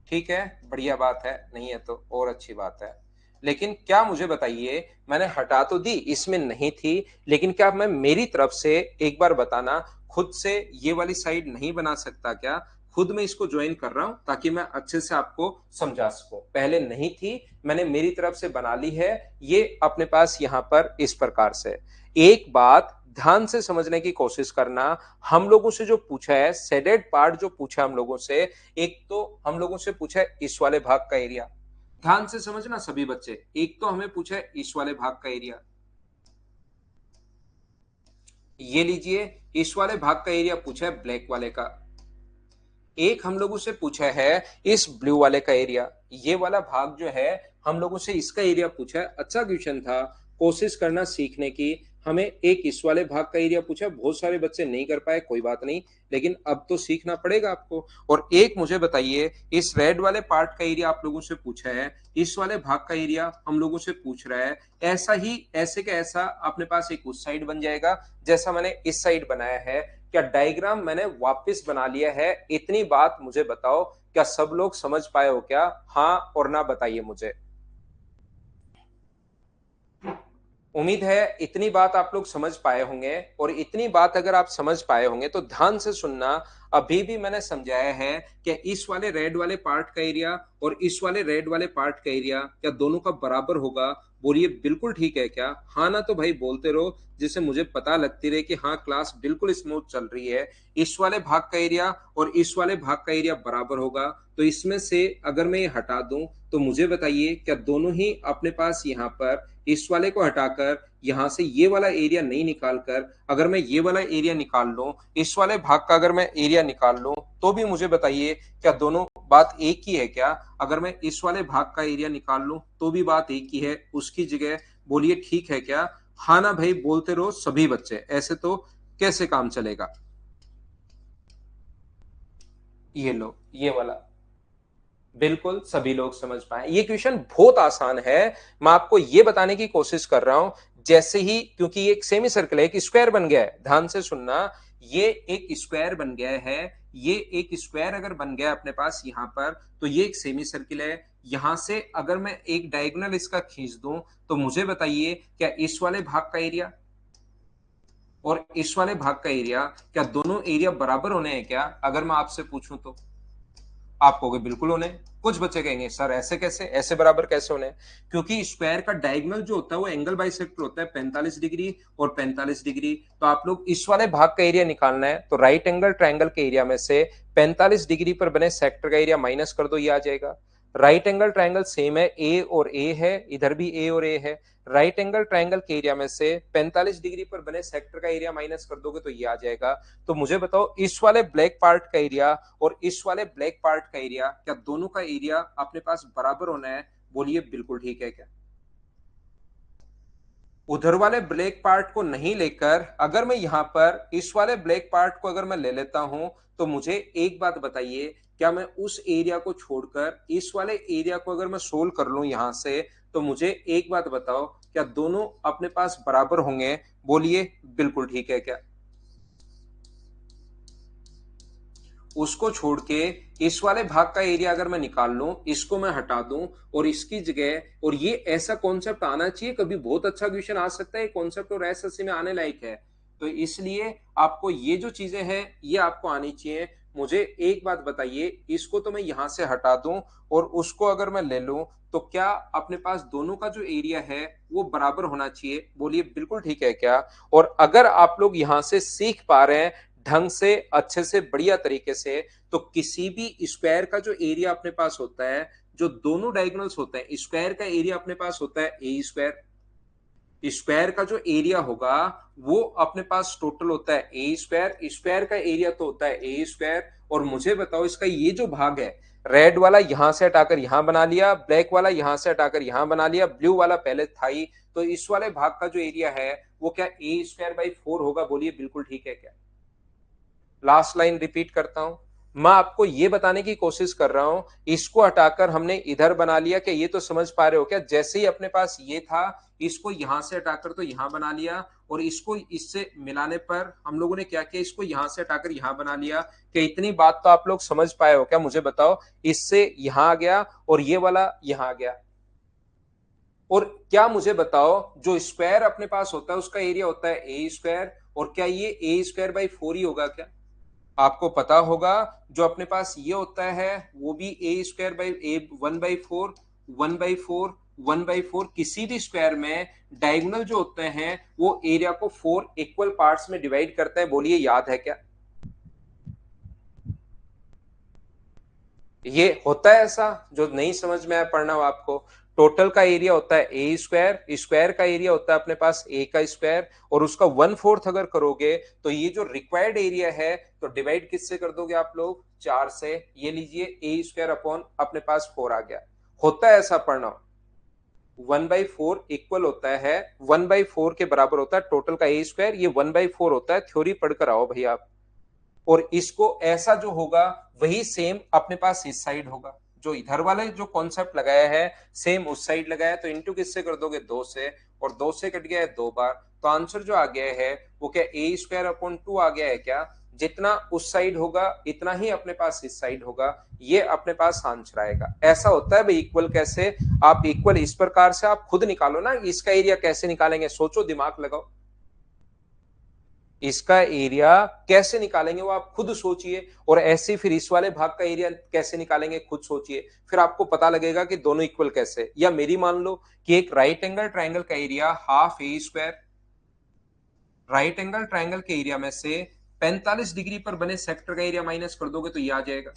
ठीक है, बढ़िया बात है, नहीं है तो और अच्छी बात है। लेकिन क्या मुझे बताइए, मैंने हटा तो दी, इसमें नहीं थी, लेकिन क्या मैं मेरी तरफ से एक बार बताना, खुद से ये वाली साइड नहीं बना सकता क्या? खुद मैं इसको ज्वाइन कर रहा हूं ताकि मैं अच्छे से आपको समझा सकूं। पहले नहीं थी, मैंने मेरी तरफ से बना ली है। ये अपने पास यहां पर इस प्रकार से। एक बात ध्यान से समझने की कोशिश करना, हम लोगों से जो पूछा है शेडेड पार्ट, जो पूछा हम लोगों से, एक तो हम लोगों से पूछा है इस वाले भाग का एरिया। ध्यान से समझना सभी बच्चे, एक तो हमें पूछा है इस वाले भाग का एरिया, ये लीजिए, इस वाले भाग का एरिया पूछा है ब्लैक वाले का। एक हम लोगों से पूछा है इस ब्लू वाले का एरिया, ये वाला भाग जो है हम लोगों से इसका एरिया पूछा है। अच्छा क्वेश्चन था, कोशिश करना सीखने की। हमें एक इस वाले भाग का एरिया पूछा, बहुत सारे बच्चे नहीं कर पाए, कोई बात नहीं, लेकिन अब तो सीखना पड़ेगा आपको। और एक मुझे बताइए, इस रेड वाले पार्ट का एरिया आप लोगों से पूछा है, इस वाले भाग का एरिया हम लोगों से पूछ रहा है। ऐसा ही ऐसे का ऐसा अपने पास एक उस साइड बन जाएगा जैसा मैंने इस साइड बनाया है। क्या डायग्राम मैंने वापस बना लिया है? इतनी बात मुझे बताओ, क्या सब लोग समझ पाए हो क्या? हाँ और ना बताइए मुझे। उम्मीद है इतनी बात आप लोग समझ पाए होंगे, और इतनी बात अगर आप समझ पाए होंगे तो ध्यान से सुनना। अभी भी मैंने समझाया है कि इस वाले रेड वाले पार्ट का एरिया और इस वाले रेड वाले पार्ट का एरिया क्या दोनों का बराबर होगा? बोलिए बिल्कुल ठीक है क्या? हाँ ना तो भाई बोलते रहो, जिससे मुझे पता लगती रहे कि हाँ क्लास बिल्कुल स्मूथ चल रही है। इस वाले भाग का एरिया और इस वाले भाग का एरिया बराबर होगा, तो इसमें से अगर मैं ये हटा दूं तो मुझे बताइए, क्या दोनों ही अपने पास यहाँ पर इस वाले को हटाकर यहां से ये वाला एरिया नहीं निकालकर अगर मैं ये वाला एरिया निकाल लूं, इस वाले भाग का अगर मैं एरिया निकाल लूं, तो भी मुझे बताइए क्या दोनों बात एक ही है क्या? अगर मैं इस वाले भाग का एरिया निकाल लूं तो भी बात एक ही है उसकी जगह। बोलिए ठीक है क्या? हाँ ना भाई बोलते रहो सभी बच्चे, ऐसे तो कैसे काम चलेगा? ये लो, ये वाला बिल्कुल सभी लोग समझ पाए। ये क्वेश्चन बहुत आसान है, मैं आपको ये बताने की कोशिश कर रहा हूं। जैसे ही, क्योंकि ये एक सेमी सर्कल है, एक स्क्वायर बन गया है, ध्यान से सुनना, ये एक स्क्वायर बन गया है। ये एक स्क्वायर अगर बन गया अपने पास यहां पर, तो ये एक सेमी सर्किल है। यहां से अगर मैं एक डायगोनल इसका खींच दूं, तो मुझे बताइए क्या इस वाले भाग का एरिया और इस वाले भाग का एरिया, क्या दोनों एरिया बराबर होने हैं क्या? अगर मैं आपसे पूछूं तो आप कहोगे बिल्कुल होने। कुछ बच्चे कहेंगे सर ऐसे कैसे, ऐसे बराबर कैसे होने? क्योंकि स्क्वायर का डायगोनल जो होता है वो एंगल बाइसेक्टर होता है 45 डिग्री और 45 डिग्री। तो आप लोग इस वाले भाग का एरिया निकालना है, तो राइट एंगल ट्रायंगल के एरिया में से 45 डिग्री पर बने सेक्टर का एरिया माइनस कर दो, ये आ जाएगा। राइट एंगल ट्रायंगल सेम है, ए और ए है, इधर भी ए और ए है। राइट एंगल ट्रायंगल के एरिया में से 45 डिग्री पर बने सेक्टर का एरिया माइनस कर दोगे तो ये आ जाएगा। तो मुझे बताओ, इस वाले ब्लैक पार्ट का एरिया और इस वाले ब्लैक पार्ट का एरिया, क्या दोनों का एरिया अपने पास बराबर होना है? बोलिए बिल्कुल ठीक है क्या? उधर वाले ब्लैक पार्ट को नहीं लेकर अगर मैं यहां पर इस वाले ब्लैक पार्ट को अगर मैं ले लेता हूं, तो मुझे एक बात बताइए, क्या मैं उस एरिया को छोड़कर इस वाले एरिया को अगर मैं सोल्व कर लूं यहां से, तो मुझे एक बात बताओ, क्या दोनों अपने पास बराबर होंगे? बोलिए बिल्कुल ठीक है क्या? उसको छोड़ के इस वाले भाग का एरिया अगर मैं निकाल लूं, इसको मैं हटा दूं और इसकी जगह, और ये ऐसा कॉन्सेप्ट आना चाहिए, कभी बहुत अच्छा क्वेश्चन आ सकता है कॉन्सेप्ट और एसएससी में आने लायक है। तो इसलिए आपको ये जो चीजें हैं ये आपको आनी चाहिए। मुझे एक बात बताइए, इसको तो मैं यहां से हटा दूं और उसको अगर मैं ले लूं, तो क्या अपने पास दोनों का जो एरिया है वो बराबर होना चाहिए? बोलिए बिल्कुल ठीक है क्या? और अगर आप लोग यहां से सीख पा रहे हैं ढंग से, अच्छे से, बढ़िया तरीके से, तो किसी भी स्क्वायर का जो एरिया अपने पास होता है, जो दोनों डायगोनल्स होते हैं, स्क्वायर का एरिया अपने पास होता है ए स्क्वायर। स्क्वायर का जो एरिया होगा वो अपने पास टोटल होता है ए स्क्वायर, स्क्वायर का एरिया तो होता है ए स्क्वायर। और मुझे बताओ, इसका ये जो भाग है, रेड वाला यहां से हटाकर यहां बना लिया, ब्लैक वाला यहां से हटाकर यहां बना लिया, ब्लू वाला पहले था ही, तो इस वाले भाग का जो एरिया है वो क्या ए स्क्वायर बाई 4 होगा? बोलिए बिल्कुल ठीक है क्या? लास्ट लाइन रिपीट करता हूं, मैं आपको ये बताने की कोशिश कर रहा हूं, इसको हटाकर हमने इधर बना लिया, क्या ये तो समझ पा रहे हो क्या? जैसे ही अपने पास ये था, इसको यहां से हटाकर तो यहां बना लिया, और इसको इससे मिलाने पर हम लोगों ने क्या किया, इसको यहां से हटाकर यहां बना लिया। क्या इतनी बात तो आप लोग समझ पाए हो क्या? मुझे बताओ, इससे यहां आ गया और ये वाला यहां आ गया। और क्या मुझे बताओ, जो स्क्वायर अपने पास होता है उसका एरिया होता है ए स्क्वायर, और क्या ये ए स्क्वायर बाई 4 ही होगा क्या? आपको पता होगा, जो अपने पास ये होता है वो भी ए स्क्वायर बाई ए 1/4, 1/4, 1/4, किसी भी स्क्वायर में डायगोनल जो होते हैं वो एरिया को 4 इक्वल पार्ट्स में डिवाइड करते हैं। बोलिए याद है क्या? ये होता है ऐसा, जो नहीं समझ में आया पढ़ना हो आपको। टोटल का एरिया होता है ए स्क्वायर, स्क्वायर का एरिया होता है अपने पास ए का स्क्वायर, और उसका 1/4 अगर करोगे तो ये जो रिक्वायर्ड एरिया है, तो डिवाइड किससे कर दोगे आप लोग? 4 से। ये लीजिए ए स्क्वायर अपॉन अपने पास 4 आ गया। होता है ऐसा पढ़ना। 1/4 इक्वल होता है, 1/4 के बराबर होता है टोटल का ए स्क्वायर, ये 1/4 होता है। थ्योरी पढ़कर आओ भाई आप। और इसको ऐसा जो होगा वही सेम अपने पास इस साइड होगा, जो इधर वाले जो कॉन्सेप्ट लगाया है सेम उस साइड लगाया, तो इंटू किससे कर दोगे? 2 से, और 2 से कट गया है 2 बार, तो आंसर जो आ गया है वो क्या ए स्क्वायर अपॉन 2 आ गया है क्या? जितना उस साइड होगा इतना ही अपने पास इस साइड होगा, ये अपने पास आंसर आएगा। ऐसा होता है भाई इक्वल कैसे? आप इक्वल इस प्रकार से आप खुद निकालो ना, इसका एरिया कैसे निकालेंगे, सोचो, दिमाग लगाओ। इसका एरिया कैसे निकालेंगे वो आप खुद सोचिए, और ऐसे फिर इस वाले भाग का एरिया कैसे निकालेंगे खुद सोचिए, फिर आपको पता लगेगा कि दोनों इक्वल कैसे। या मेरी मान लो कि एक राइट एंगल ट्राइंगल का एरिया हाफ ए स्क्वायर, राइट एंगल ट्राइंगल के एरिया में से 45 डिग्री पर बने सेक्टर का एरिया माइनस कर दोगे तो ये आ जाएगा।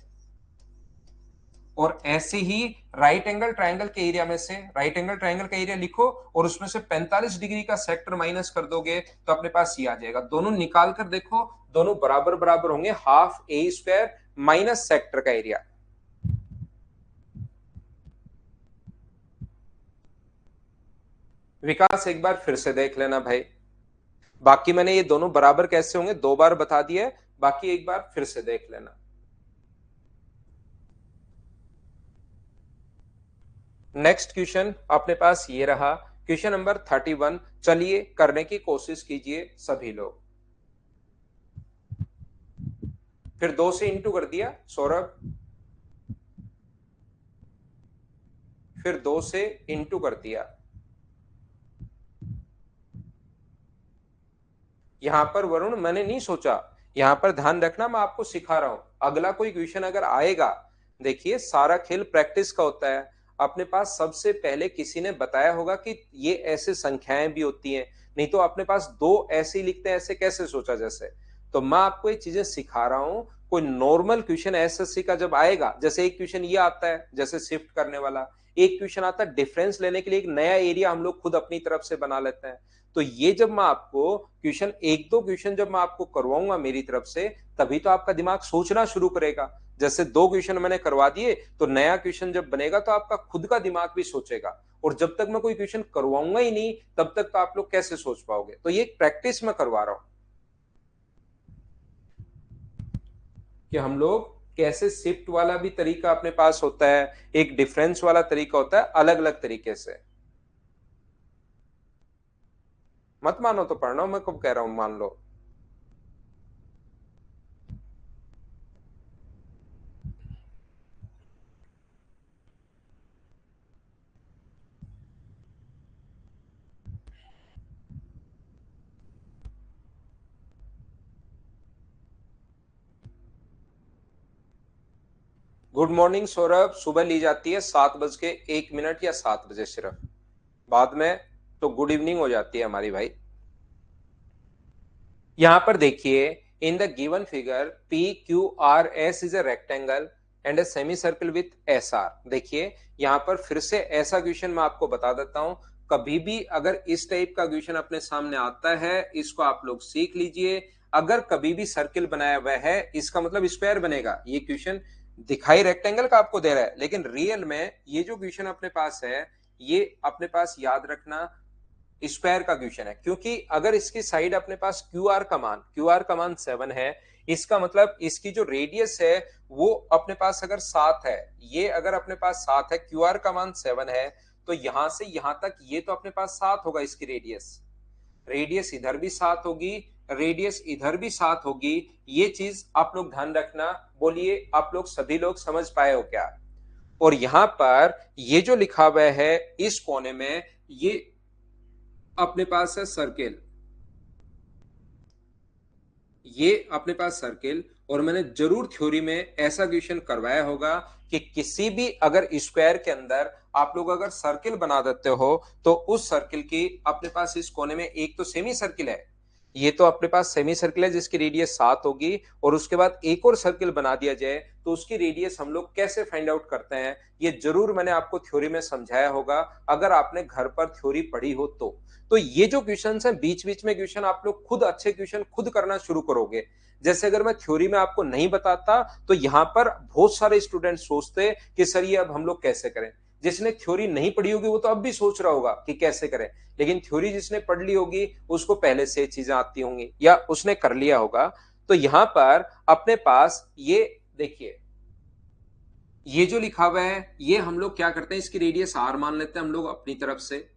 और ऐसे ही राइट एंगल ट्राइंगल के एरिया में से, राइट एंगल ट्राइंगल का एरिया लिखो और उसमें से 45 डिग्री का सेक्टर माइनस कर दोगे तो अपने पास ये आ जाएगा। दोनों निकाल कर देखो, दोनों बराबर बराबर होंगे, हाफ ए स्क्वायर माइनस सेक्टर का एरिया। विकास एक बार फिर से देख लेना भाई, बाकी मैंने ये दोनों बराबर कैसे होंगे 2 बार बता दिया है, बाकी एक बार फिर से देख लेना। नेक्स्ट क्वेश्चन अपने पास ये रहा, क्वेश्चन नंबर 31। चलिए करने की कोशिश कीजिए सभी लोग। फिर 2 से इंटू कर दिया सौरभ, फिर 2 से इंटू कर दिया। यहां पर वरुण मैंने नहीं सोचा, यहां पर ध्यान रखना, मैं आपको सिखा रहा हूं। अगला कोई क्वेश्चन अगर आएगा, देखिए सारा खेल प्रैक्टिस का होता है। अपने पास सबसे पहले किसी ने बताया होगा कि ये ऐसे संख्याएं भी होती हैं, नहीं तो अपने पास दो ऐसे ही लिखते हैं, ऐसे कैसे सोचा जैसे। तो मैं आपको ये चीजें सिखा रहा हूं। कोई नॉर्मल क्वेश्चन एसएससी का जब आएगा, जैसे एक क्वेश्चन ये आता है जैसे शिफ्ट करने वाला, एक क्वेश्चन आता है डिफरेंस लेने के लिए, एक नया एरिया हम लोग खुद अपनी तरफ से बना लेते हैं। तो ये जब मैं आपको क्वेश्चन, एक दो क्वेश्चन जब मैं आपको करवाऊंगा मेरी तरफ से, तभी तो आपका दिमाग सोचना शुरू करेगा। जैसे 2 क्वेश्चन मैंने करवा दिए, तो नया क्वेश्चन जब बनेगा तो आपका खुद का दिमाग भी सोचेगा। और जब तक मैं कोई क्वेश्चन करवाऊंगा ही नहीं, तब तक तो आप लोग कैसे सोच पाओगे? तो ये एक प्रैक्टिस में करवा रहा हूं कि हम लोग कैसे, शिफ्ट वाला भी तरीका अपने पास होता है, एक डिफरेंस वाला तरीका होता है, अलग अलग तरीके से। मत मानो तो पढ़ना, मैं कब कह रहा हूं मान लो। गुड मॉर्निंग सौरभ, सुबह ली जाती है 7 बज के 1 मिनट या 7 बजे सिर्फ, बाद में तो गुड इवनिंग हो जाती है हमारी भाई। यहां पर देखिए, in the given figure P Q R S is a rectangle and a semi circle with S R. देखिए यहां पर फिर से ऐसा क्वेश्चन मैं आपको बता देता हूं, कभी भी अगर इस टाइप का क्वेश्चन अपने सामने आता है, इसको आप लोग सीख लीजिए। अगर कभी भी सर्किल बनाया हुआ है, इसका मतलब स्क्वायर बनेगा। ये क्वेश्चन दिखाई रेक्टेंगल का आपको दे रहा है, लेकिन रियल में ये जो क्वेश्चन अपने पास है, ये अपने पास याद रखना स्क्वायर का क्वेश्चन है। क्योंकि अगर इसकी साइड अपने पास क्यू आर का मान 7 है, इसका मतलब इसकी जो रेडियस है वो अपने पास अगर 7 है, ये अगर अपने पास 7 है, क्यू आर का मान 7 है, तो यहां से यहां तक ये तो अपने पास 7 होगा। इसकी रेडियस रेडियस इधर भी 7 होगी, रेडियस इधर भी 7 होगी। ये चीज आप लोग ध्यान रखना। बोलिए आप लोग सभी लोग समझ पाए हो क्या? और यहां पर ये जो लिखा हुआ है इस कोने में, ये अपने पास है सर्किल, ये अपने पास सर्किल। और मैंने जरूर थ्योरी में ऐसा क्वेश्चन करवाया होगा कि किसी भी अगर स्क्वायर के अंदर आप लोग अगर सर्किल बना देते हो, तो उस सर्किल की अपने पास इस कोने में एक तो सेमी सर्किल है, ये तो अपने पास सेमी सर्किल है जिसकी रेडियस 7 होगी, और उसके बाद एक और सर्किल बना दिया जाए तो उसकी रेडियस हम लोग कैसे फाइंड आउट करते हैं, ये जरूर मैंने आपको थ्योरी में समझाया होगा, अगर आपने घर पर थ्योरी पढ़ी हो तो ये जो क्वेश्चन है, बीच बीच में क्वेश्चन आप लोग खुद अच्छे क्वेश्चन खुद करना शुरू करोगे। जैसे अगर मैं थ्योरी में आपको नहीं बताता, तो यहां पर बहुत सारे स्टूडेंट सोचते कि सर ये अब हम लोग कैसे करें। जिसने थ्योरी नहीं पढ़ी होगी वो तो अब भी सोच रहा होगा कि कैसे करें, लेकिन थ्योरी जिसने पढ़ ली होगी उसको पहले से चीजें आती होंगी या उसने कर लिया होगा। तो यहां पर अपने पास ये देखिए, ये जो लिखा हुआ है, ये हम लोग क्या करते हैं, इसकी रेडियस आर मान लेते हैं हम लोग अपनी तरफ से।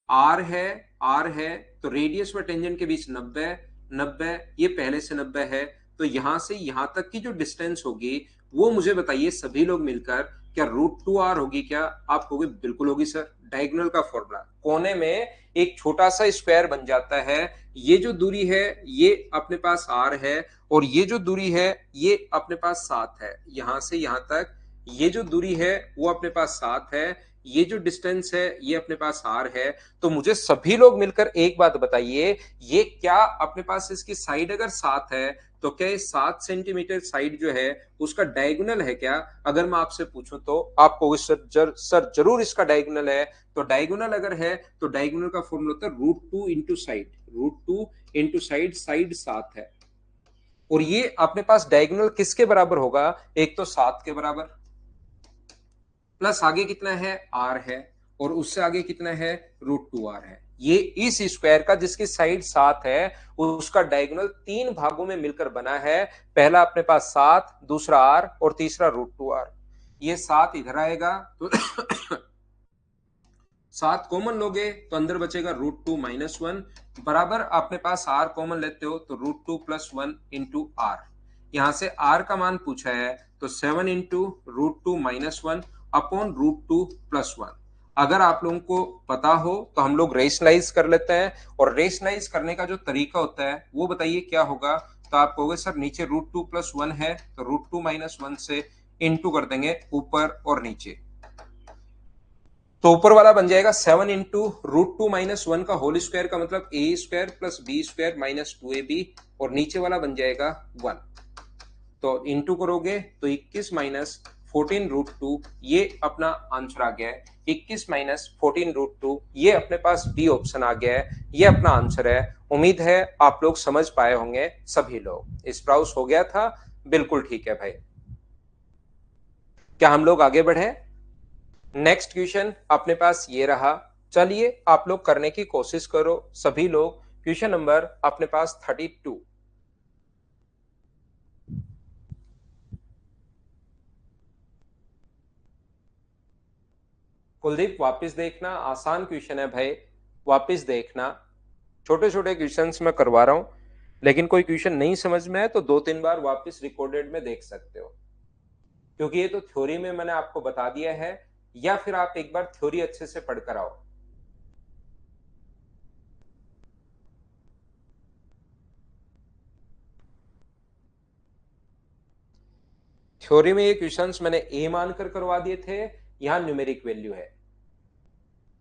आर है, आर है, तो रेडियस व टेंजेंट के बीच 90, 90 ये पहले से 90 है। तो यहां से यहां तक की जो डिस्टेंस होगी वो मुझे बताइए सभी लोग मिलकर, क्या √2r होगी क्या? आप कहोगे बिल्कुल होगी सर। डायगोनल का फॉर्मूला, कोने में एक छोटा सा स्क्वायर बन जाता है। ये जो दूरी है ये अपने पास r है, और ये जो दूरी है ये अपने पास 7 है। यहां से यहां तक ये जो दूरी है वो अपने पास 7 है, ये जो डिस्टेंस है ये अपने पास r है। तो मुझे सभी लोग मिलकर एक बात बताइए, ये क्या अपने पास इसकी साइड अगर 7 है, तो क्या ये 7 सेंटीमीटर साइड जो है उसका डायगोनल है क्या? अगर मैं आपसे पूछूं तो आपको सर जरूर इसका डायगोनल है। तो डायगोनल अगर है तो डायगोनल का फॉर्मूला होता है √2 into side, √2 into side, side 7 है। और ये अपने पास डायगोनल किसके बराबर होगा? एक तो 7 के बराबर, प्लस आगे कितना है, आर है, और उससे आगे कितना है, √2r है। ये इस स्क्वायर का जिसकी साइड 7 है उसका डायगोनल 3 भागों में मिलकर बना है। पहला अपने पास 7, दूसरा r और तीसरा √2r। ये 7 इधर आएगा तो 7 कॉमन लोगे तो अंदर बचेगा √2 - 1, बराबर अपने पास r कॉमन लेते हो तो √2 + 1 इंटू आर। यहां से r का मान पूछा है तो 7 इंटू √2 - 1 अपॉन √2 + 1। अगर आप लोगों को पता हो तो हम लोग रेशनलाइज कर लेते हैं, और रेशनलाइज करने का जो तरीका होता है वो बताइए क्या होगा। तो आप कहोगे सर नीचे √2 + 1 है तो √2 - 1 से इंटू कर देंगे ऊपर और नीचे, तो ऊपर वाला बन जाएगा 7 इंटू √2 - 1 का होल स्क्वायर, का मतलब a² + b² - 2ab, और नीचे वाला बन जाएगा 1। तो इंटू करोगे तो 21 - 14√2, ये अपना आंसर आ गया है। 21 - 14√2, ये अपने पास बी ऑप्शन आ गया है, ये अपना आंसर है। उम्मीद है आप लोग समझ पाए होंगे सभी लोग। स्प्राउस हो गया था, बिल्कुल ठीक है भाई। क्या हम लोग आगे बढ़े? नेक्स्ट क्वेश्चन अपने पास ये रहा। चलिए आप लोग करने की कोशिश करो सभी लोग। क्वेश्चन नंबर अपने पास 32। कुलदीप वापस देखना, आसान क्वेश्चन है भाई, वापस देखना। छोटे छोटे क्वेश्चंस मैं करवा रहा हूं, लेकिन कोई क्वेश्चन नहीं समझ में आए तो 2-3 बार वापस रिकॉर्डेड में देख सकते हो, क्योंकि ये तो थ्योरी में मैंने आपको बता दिया है, या फिर आप एक बार थ्योरी अच्छे से पढ़कर आओ। थ्योरी में ये क्वेश्चंस मैंने ए मानकर करवा दिए थे, यहां न्यूमेरिक वैल्यू है,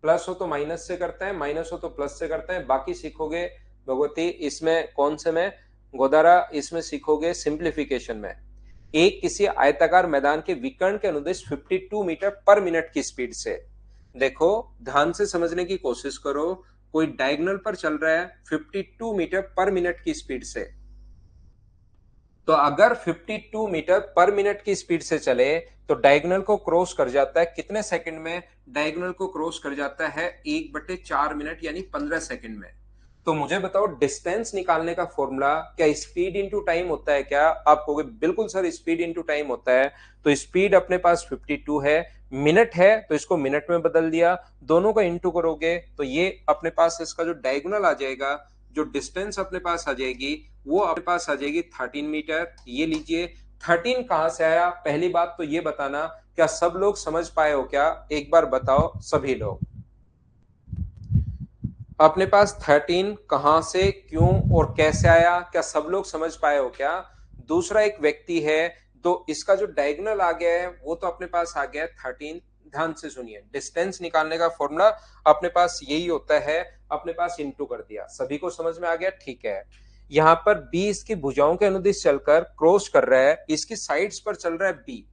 प्लस हो तो माइनस से करते हैं, माइनस हो तो प्लस से करते हैं। बाकी सीखोगे भगवती इसमें कौन से में, गोदारा इसमें सीखोगे सिंप्लीफिकेशन में। एक किसी आयताकार मैदान के विकर्ण के अनुदिश 52 मीटर पर मिनट की स्पीड से, देखो ध्यान से समझने की कोशिश करो, कोई डायगोनल पर चल रहा है 52 मीटर पर मिनट की स्पीड से, तो अगर 52 मीटर पर मिनट की स्पीड से चले तो डायगोनल को क्रॉस कर जाता है कितने सेकंड में, डायगोनल को क्रॉस कर जाता है 1/4 मिनट यानी 15 सेकंड में। तो मुझे बताओ डिस्टेंस निकालने का फॉर्मूला क्या स्पीड इंटू टाइम होता है क्या? आप कहोगे बिल्कुल सर स्पीड इंटू टाइम होता है। तो स्पीड अपने पास 52 है, मिनट है तो इसको मिनट में बदल दिया, दोनों का इंटू करोगे तो ये अपने पास इसका जो डायगोनल आ जाएगा, जो डिस्टेंस अपने पास आ जाएगी वो अपने पास आ जाएगी 13 मीटर। ये लीजिए 13 कहां से आया, पहली बात तो ये बताना, क्या सब लोग समझ पाए हो क्या? एक बार बताओ सभी लोग, अपने पास 13 कहां से, क्यों और कैसे आया, क्या सब लोग समझ पाए हो क्या? दूसरा एक व्यक्ति है तो इसका जो डायगोनल आ गया है वो तो अपने पास आ गया 13। ध्यान से सुनिए, डिस्टेंस निकालने का फॉर्मूला अपने पास यही होता है, अपने पास इंटू कर दिया। सभी को समझ में आ गया? ठीक है। यहां पर बी इसकी भुजाओं के अनुदिश चलकर क्रॉस कर रहा है, इसकी साइड्स पर चल रहा है बी,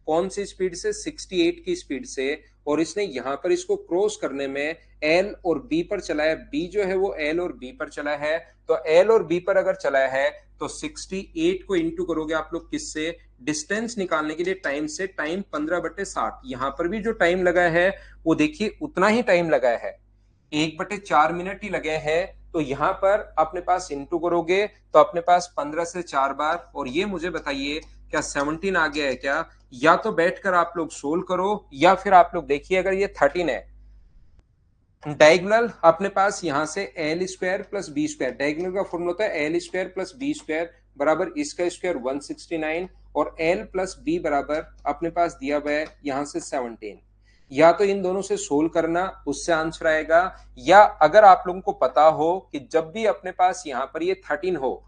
कौन सी स्पीड से? 68 की स्पीड से। और इसने यहां पर इसको क्रॉस करने में एल और बी पर चला है, बी जो है वो एल और बी पर चला है, तो एल और बी पर अगर चला है तो 68 को इंटू करोगे आप लोग किससे? डिस्टेंस निकालने के लिए टाइम से, टाइम 15/60। यहां पर भी जो टाइम लगा है वो देखिए उतना ही टाइम लगा है, 1/4 मिनट ही लगे हैं। तो यहां पर अपने पास इंटू करोगे तो अपने पास 15 से 4 बार, और ये मुझे बताइए क्या 17 आ गया है क्या? या तो बैठकर आप लोग सोल्व करो, या फिर आप लोग देखिए अगर ये 13 है, डायगोनल अपने पास यहां से L square plus B square, diagonal का फॉर्मूला होता है L square plus B square बराबर इसका स्क्वायर 169, और एल प्लस बी बराबर अपने पास दिया हुआ है यहां से 17। या तो इन दोनों से सोल्व करना, उससे आंसर आएगा, या अगर आप लोगों को पता हो कि जब भी अपने पास यहां पर ये 13 हो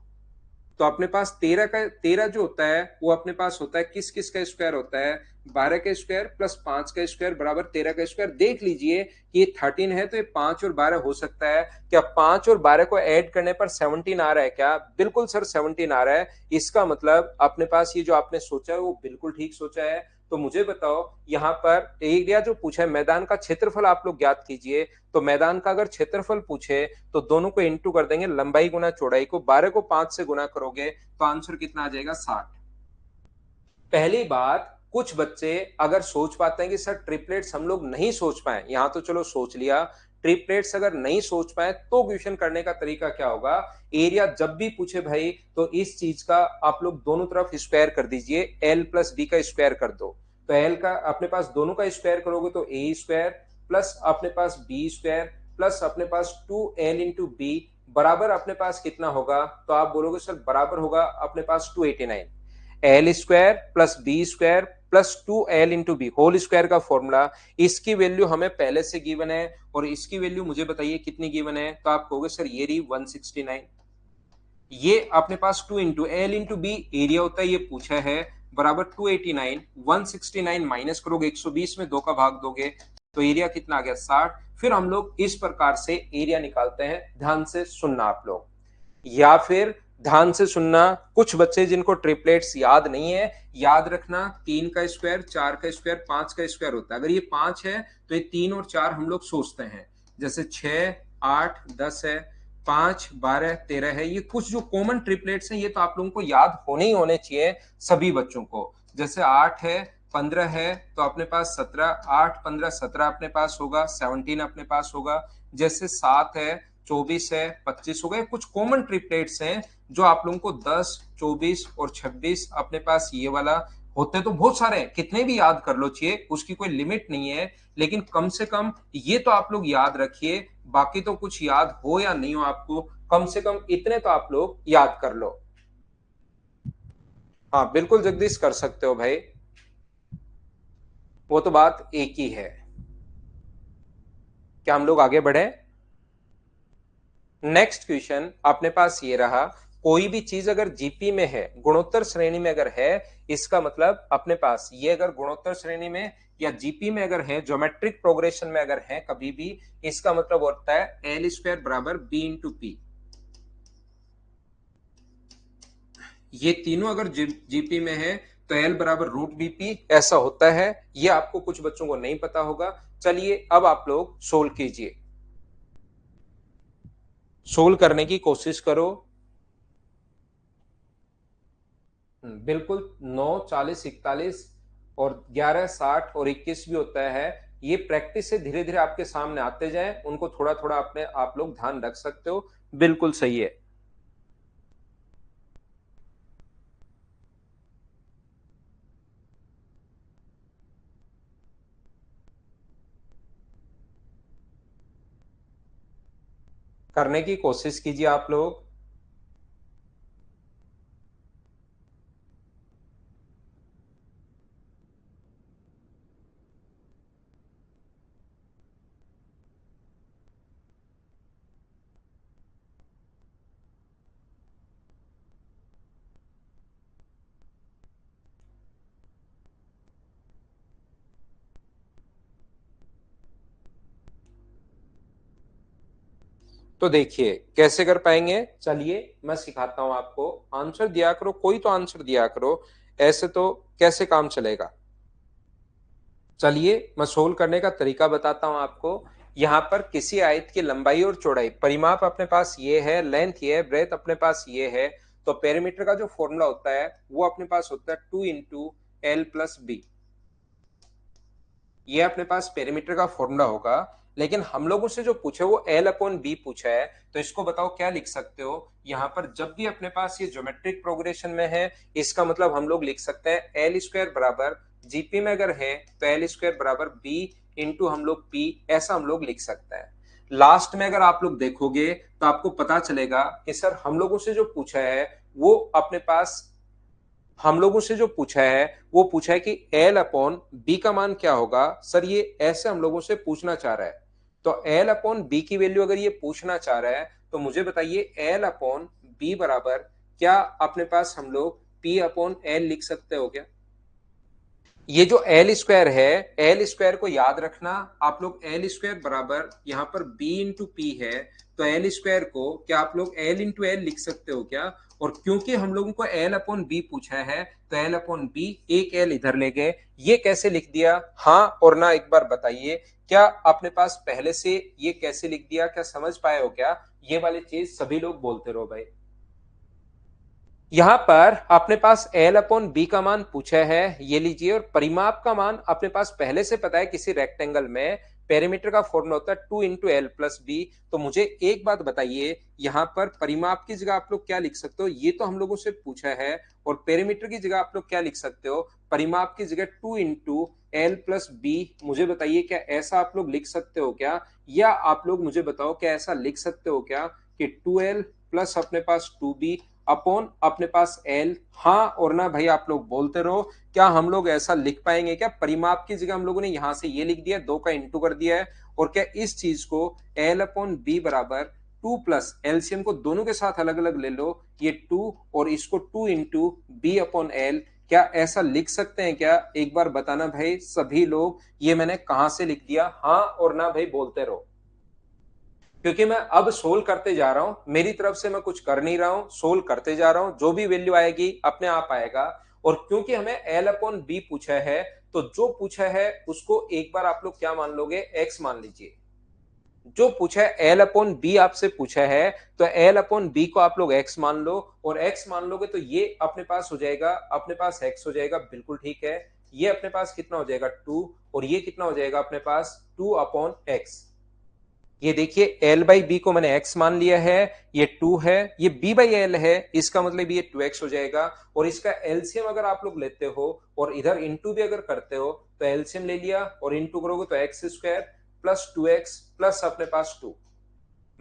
तो अपने पास 13 जो होता है वो अपने पास होता है किस किस का स्क्वायर होता है? 12 का स्क्वायर प्लस 5 का स्क्वायर बराबर 13 का स्क्वायर। देख लीजिए कि ये 13 है तो ये 5 और 12 हो सकता है, क्या 5 और 12 को ऐड करने पर 17 आ रहा है क्या? बिल्कुल सर 17 आ रहा है। इसका मतलब अपने पास ये जो आपने सोचा है वो बिल्कुल ठीक सोचा है। तो मुझे बताओ यहाँ पर एरिया जो पूछा है, मैदान का क्षेत्रफल आप लोग ज्ञात कीजिए। तो मैदान का अगर क्षेत्रफल पूछे तो दोनों को इंटू कर देंगे, लंबाई गुना चौड़ाई को, 12 को 5 से गुना करोगे तो आंसर कितना आ जाएगा? 60। पहली बात, कुछ बच्चे अगर सोच पाते हैं कि सर ट्रिपलेट्स हम लोग नहीं सोच पाए, यहां तो चलो सोच लिया, ट्रिपलेट्स अगर नहीं सोच पाए तो क्वेश्चन करने का तरीका क्या होगा? एरिया जब भी पूछे भाई तो इस चीज का आप लोग दोनों तरफ स्क्वायर कर दीजिए, एल प्लस बी का स्क्वायर कर दो। तो एल का अपने पास दोनों का स्क्वायर करोगे तो ए स्क्वायर प्लस अपने पास बी स्क्वायर प्लस अपने पास 2l इंटू बी बराबर अपने पास कितना होगा? तो आप बोलोगे सर बराबर होगा अपने पास 289। L square plus B square plus 2l into B whole square का फॉर्मूला, इसकी वैल्यू हमें पहले से गिवन है और इसकी वैल्यू मुझे बताइए कितनी गिवन है? तो आप कहोगे सर ये रही 169। ये अपने पास 2 into L into B area होता है, ये पूछा है, बराबर 289। 169 माइनस करोगे, 120 में 2 का भाग दोगे तो एरिया कितना आ गया? 60। फिर हम लोग इस प्रकार से एरिया निकालते हैं, ध्यान से सुनना आप लोग, या फिर ध्यान से सुनना, कुछ बच्चे जिनको ट्रिपलेट्स याद नहीं है, याद रखना 3 का स्क्वायर, 4 का स्क्वायर, 5 का स्क्वायर होता है। अगर ये 5 है तो ये 3 और 4 हम लोग सोचते हैं, जैसे 6, 8, 10 है, 5, 12, 13 है। ये कुछ जो कॉमन ट्रिपलेट्स हैं ये तो आप लोगों को याद होने ही होने चाहिए सभी बच्चों को। जैसे 8 है, 15 है तो अपने पास 17, 8, 15, 17 अपने पास होगा, 17 अपने पास होगा। जैसे 7 है, 24 है, 25 हो गए। कुछ कॉमन ट्रिपलेट्स हैं जो आप लोगों को 10, 24 और 26 अपने पास ये वाला होते तो बहुत सारे हैं, कितने भी याद कर लो, चाहिए उसकी कोई लिमिट नहीं है, लेकिन कम से कम ये तो आप लोग याद रखिए। बाकी तो कुछ याद हो या नहीं हो आपको, कम से कम इतने तो आप लोग याद कर लो। हाँ बिल्कुल जगदीश, कर सकते हो भाई, वो तो बात एक ही है। क्या हम लोग आगे बढ़े? नेक्स्ट क्वेश्चन अपने पास ये रहा, कोई भी चीज अगर जीपी में है, गुणोत्तर श्रेणी में अगर है, इसका मतलब अपने पास ये अगर गुणोत्तर श्रेणी में या जीपी में अगर है, ज्योमेट्रिक प्रोग्रेशन में अगर है कभी भी, इसका मतलब होता है एल स्क्वायर बराबर बी इंटू पी। ये तीनों अगर जीपी में है तो एल बराबर रूट बीपी ऐसा होता है। ये आपको कुछ बच्चों को नहीं पता होगा। चलिए अब आप लोग सोल्व कीजिए, सोल्व करने की कोशिश करो। बिल्कुल, 9, 40, 41 और 11, 60 और 21 भी होता है। ये प्रैक्टिस से धीरे धीरे आपके सामने आते जाए, उनको थोड़ा थोड़ा अपने आप लोग ध्यान रख सकते हो। बिल्कुल सही है। करने की कोशिश कीजिए आप लोग। तो देखिए कैसे कर पाएंगे, चलिए मैं सिखाता हूं आपको। आंसर दिया करो, कोई तो आंसर दिया करो, ऐसे तो कैसे काम चलेगा। चलिए मैं सोल्व करने का तरीका बताता हूं आपको। यहां पर किसी आयत की लंबाई और चौड़ाई, परिमाप अपने पास ये है, लेंथ ये है, ब्रेथ अपने पास ये है। तो पेरीमीटर का जो फॉर्मूला होता है वो अपने पास होता है 2 × L + B। ये अपने पास पेरीमीटर का फॉर्मूला होगा। लेकिन हम लोगों से जो पूछे वो L/B पूछा है, तो इसको बताओ क्या लिख सकते हो। यहाँ पर जब भी अपने पास ये ज्योमेट्रिक प्रोग्रेशन में है, इसका मतलब हम लोग लिख सकते हैं एल स्क्वायर बराबर, जीपी में अगर है तो एल स्क्वायर बराबर बी इंटू हम लोग पी, ऐसा हम लोग लिख सकते हैं। लास्ट में अगर आप लोग देखोगे तो आपको पता चलेगा कि सर हम लोगों से जो पूछा है वो अपने पास, हम लोगों से जो पूछा है वो पूछा है कि L/B का मान क्या होगा। सर ये ऐसे हम लोगों से पूछना चाह रहा है। तो L/B की वैल्यू अगर ये पूछना चाह रहा है तो मुझे बताइए L/B बराबर, क्या अपने पास हम लोग P/L लिख सकते हो क्या? ये जो एल स्क्वायर है, एल स्क्वायर को याद रखना आप लोग, एल स्क्वायर बराबर यहाँ पर बी इंटू पी है। तो एल स्क्वायर को क्या आप लोग एल इंटू एल लिख सकते हो क्या? और क्योंकि हम लोगों को L/B पूछा है तो L/B, एक एल इधर ले गए, ये कैसे लिख दिया? हाँ और ना एक बार बताइए, क्या अपने पास पहले से ये कैसे लिख दिया, क्या समझ पाए हो क्या? ये वाली चीज सभी लोग बोलते रहो भाई। यहां पर अपने पास L/B का मान पूछा है, ये लीजिए, और परिमाप का मान अपने पास पहले से पता है। किसी रेक्टेंगल में पेरीमीटर का फॉर्मूला होता है 2 × L + B। तो मुझे एक बात बताइए, यहां पर परिमाप की जगह आप लोग क्या लिख सकते हो? ये तो हम लोगों से पूछा है। और पेरीमीटर की जगह आप लोग क्या लिख सकते हो? परिमाप की जगह 2 × L + B। मुझे बताइए क्या ऐसा आप लोग लिख सकते हो क्या? या आप लोग मुझे बताओ क्या ऐसा लिख सकते हो क्या कि 2L प्लस अपने पास 2B अपॉन अपने पास एल? हाँ और ना भाई आप लोग बोलते रहो। क्या हम लोग ऐसा लिख पाएंगे क्या? परिमाप की जगह हम लोगों ने यहां से ये लिख दिया, 2 का इंटू कर दिया है। और क्या इस चीज को L/B बराबर 2 प्लस, एलसीएम को दोनों के साथ अलग अलग ले लो, ये 2 और इसको 2 × B/L, क्या ऐसा लिख सकते हैं क्या? एक बार बताना भाई सभी लोग, ये मैंने कहां से लिख दिया? हाँ और ना भाई बोलते रहो। क्योंकि मैं अब सोल्व करते जा रहा हूं, मेरी तरफ से मैं कुछ कर नहीं रहा हूं, सोल्व करते जा रहा हूं, जो भी वैल्यू आएगी अपने आप आएगा। और क्योंकि हमें L/B पूछा है, तो जो पूछा है उसको एक बार आप लोग क्या मान लोगे? x मान लीजिए। जो पूछा है L/B आपसे पूछा है, तो L/B को आप लोग x मान लो, और x मान लोगे तो ये अपने पास हो जाएगा, अपने पास x हो जाएगा, बिल्कुल ठीक है। ये अपने पास कितना हो जाएगा? 2, और ये कितना हो जाएगा अपने पास? 2/x। ये देखिए एल बाई बी को मैंने एक्स मान लिया है, ये 2 है, ये बी बाई एल है, इसका मतलब ये 2x हो जाएगा। और इसका एलसीएम अगर आप लोग लेते हो और इधर इंटू भी अगर करते हो तो एलसीएम ले लिया और इंटू करोगे तो x square plus 2x plus अपने पास 2।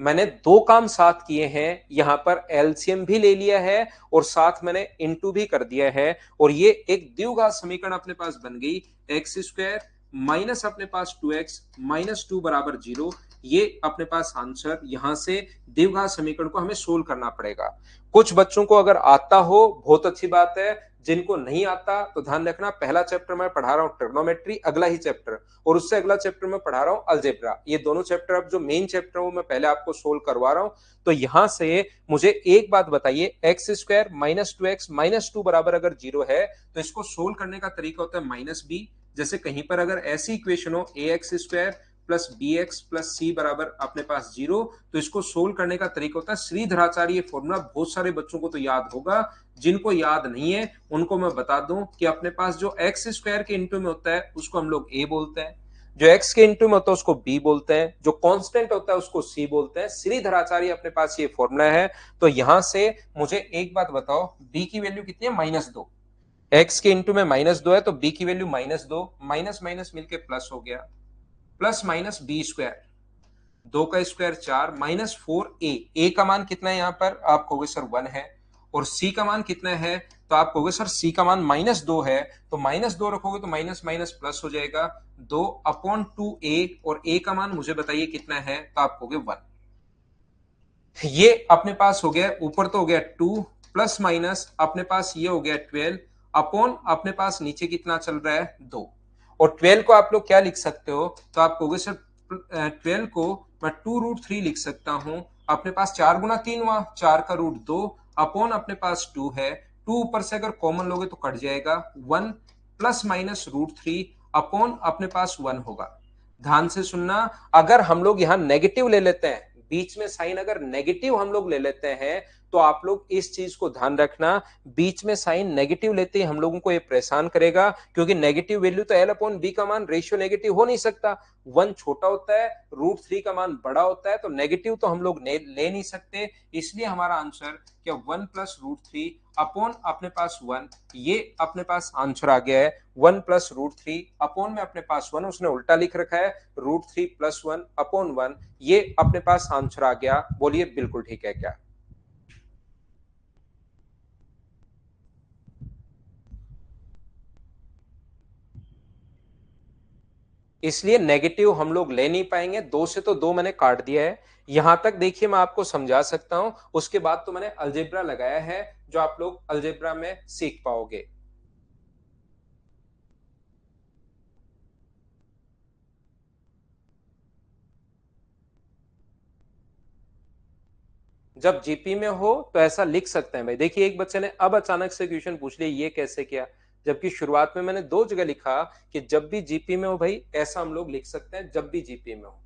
मैंने दो काम साथ किए हैं, यहां पर एलसीएम भी ले लिया है और साथ मैंने इनटू भी कर दिया है, और ये एक द्विघात समीकरण अपने पास बन गई। एक्स स्क्वायर माइनस अपने पास 2x माइनस 2 बराबर 0। ये अपने पास आंसर, यहां से द्विघात समीकरण को हमें सोल्व करना पड़ेगा। कुछ बच्चों को अगर आता हो बहुत अच्छी बात है, जिनको नहीं आता तो ध्यान रखना, पहला चैप्टर मैं पढ़ा रहा हूं ट्रिग्नोमेट्री, अगला ही चैप्टर और उससे अगला चैप्टर में पढ़ा रहा हूं अलजेब्रा। ये दोनों चैप्टर अब जो मेन चैप्टर वो मैं पहले आपको सोल्व करवा रहा हूं। तो यहां से मुझे एक बात बताइए, x square minus 2x minus 2 बराबर अगर 0 है तो इसको सोल्व करने का तरीका होता है माइनस बी। जैसे कहीं पर अगर ऐसी इक्वेशन हो A X square plus B X plus C बराबर अपने पास 0, तो इसको सोल्व करने का तरीका होता है श्रीधराचार्य फॉर्मूला। बहुत सारे बच्चों को तो याद होगा, जिनको याद नहीं है उनको मैं बता दूं कि अपने पास जो एक्स स्क्वायर के इंटू में होता है उसको हम लोग ए बोलते हैं, जो एक्स के इंटू में होता है उसको बी बोलते हैं, जो कांस्टेंट होता है उसको सी बोलते हैं। श्रीधराचार्य अपने पास ये फॉर्मूला है। तो यहां से मुझे एक बात बताओ, बी की वैल्यू कितनी है, -2। एक्स के इंटू में -2 है तो बी की वैल्यू -2, माइनस माइनस मिलके प्लस हो गया, प्लस माइनस बी स्क्वायर, 2 का स्क्वायर 4 माइनस 4 ए का मान कितना है यहाँ पर, आप कहोगे सर 1 है। और सी का मान कितना है, तो आप कहोगे सर सी का मान -2 है, तो -2 रखोगे तो माइनस माइनस प्लस हो जाएगा, 2/2 ए, और ए का मान मुझे बताइए कितना है, तो आप कहोगे 1। ये अपने पास हो गया, ऊपर तो हो गया 2 प्लस माइनस अपने पास ये हो गया 12 अपॉन अपने पास नीचे कितना चल रहा है 2। और 12 को आप लोग क्या लिख सकते हो, तो आप कहोगे सर 12 को मैं 2√3 लिख सकता हूं। अपने पास 4 गुना 3 हुआ, 4 का रूट 2 अपॉन अपने पास 2 है, 2 ऊपर से अगर कॉमन लोगे तो कट जाएगा 1 प्लस माइनस √3 अपॉन अपने पास 1 होगा। ध्यान से सुनना, अगर हम लोग यहां नेगेटिव ले लेते हैं, बीच में साइन अगर नेगेटिव हम लोग ले लेते हैं, तो आप लोग इस चीज को ध्यान रखना, बीच में साइन नेगेटिव लेते ही हम लोगों को ये परेशान करेगा, क्योंकि नेगेटिव वैल्यू तो एल अपॉन बी का मान रेशियो नेगेटिव हो नहीं सकता। 1 छोटा होता है, √3 का मान बड़ा होता है, तो नेगेटिव तो हम लोग ले नहीं सकते। इसलिए हमारा आंसर क्या 1 प्लस √3 अपॉन अपने पास 1, ये अपने पास आंसर आ गया है 1 प्लस √3 अपॉन में अपने पास 1, उसने उल्टा लिख रखा है √3 प्लस 1 अपॉन 1, ये अपने पास आंसर आ गया। बोलिए बिल्कुल ठीक है क्या? इसलिए नेगेटिव हम लोग ले नहीं पाएंगे, 2 से तो 2 मैंने काट दिया है। यहां तक देखिए मैं आपको समझा सकता हूं, उसके बाद तो मैंने अलजेब्रा लगाया है, जो आप लोग अलजेब्रा में सीख पाओगे। जब जीपी में हो तो ऐसा लिख सकते हैं भाई। देखिए एक बच्चे ने अब अचानक से क्वेश्चन पूछ लिया, ये कैसे किया, जबकि शुरुआत में मैंने दो जगह लिखा कि जब भी जीपी में हो भाई, ऐसा हम लोग लिख सकते हैं, जब भी जीपी में हो।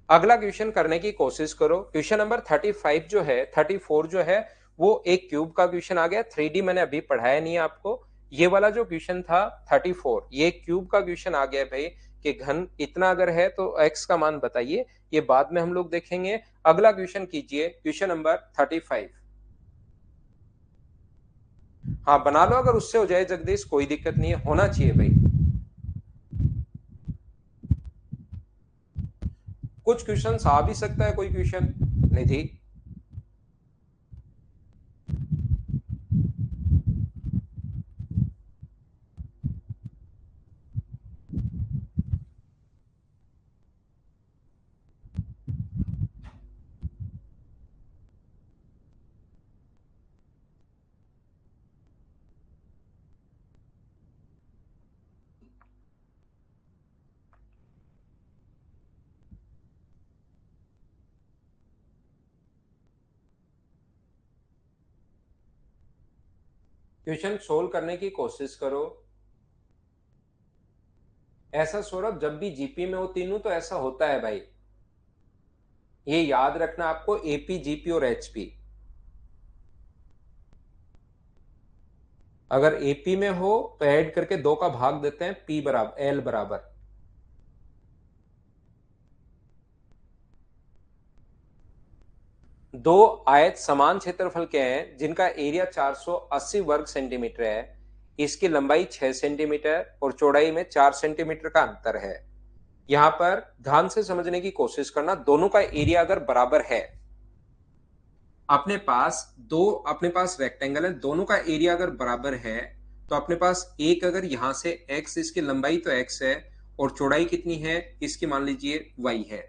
अगला क्वेश्चन करने की कोशिश करो। क्वेश्चन नंबर 35 जो है, 34 जो है, वो एक क्यूब का क्वेश्चन आ गया। 3D मैंने अभी पढ़ाया नहीं है आपको। ये वाला जो क्वेश्चन था 34, ये क्यूब का क्वेश्चन आ गया भाई, कि घन इतना अगर है तो x का मान बताइए। ये बाद में हम लोग देखेंगे। अगला क्वेश्चन कीजिए, क्वेश्चन नंबर 35। हाँ बना लो, अगर उससे हो जाए जगदीश कोई दिक्कत नहीं है, होना चाहिए भाई। कुछ क्वेश्चन आ भी सकता है, कोई क्वेश्चन निधि। क्वेश्चन सोल्व करने की कोशिश करो। ऐसा सौरभ, जब भी जीपी में हो तीनों तो ऐसा होता है भाई, ये याद रखना आपको, एपी जीपी और एचपी। अगर एपी में हो तो ऐड करके 2 का भाग देते हैं, पी बराबर एल बराबर। दो आयत समान क्षेत्रफल के हैं जिनका एरिया 480 वर्ग सेंटीमीटर है। इसकी लंबाई 6 सेंटीमीटर और चौड़ाई में 4 सेंटीमीटर का अंतर है। यहां पर ध्यान से समझने की कोशिश करना, दोनों का एरिया अगर बराबर है, अपने पास रेक्टेंगल है, दोनों का एरिया अगर बराबर है, तो अपने पास एक अगर यहां से x, इसकी लंबाई तो x है और चौड़ाई कितनी है इसकी, मान लीजिए y है।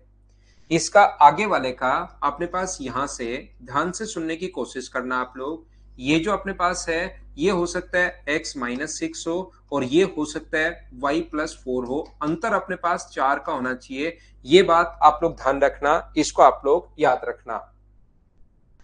इसका आगे वाले का अपने पास यहां से ध्यान से सुनने की कोशिश करना आप लोग, ये जो अपने पास है ये हो सकता है x माइनस 6 हो और ये हो सकता है y प्लस 4 हो। अंतर अपने पास 4 का होना चाहिए, ये बात आप लोग ध्यान रखना, इसको आप लोग याद रखना।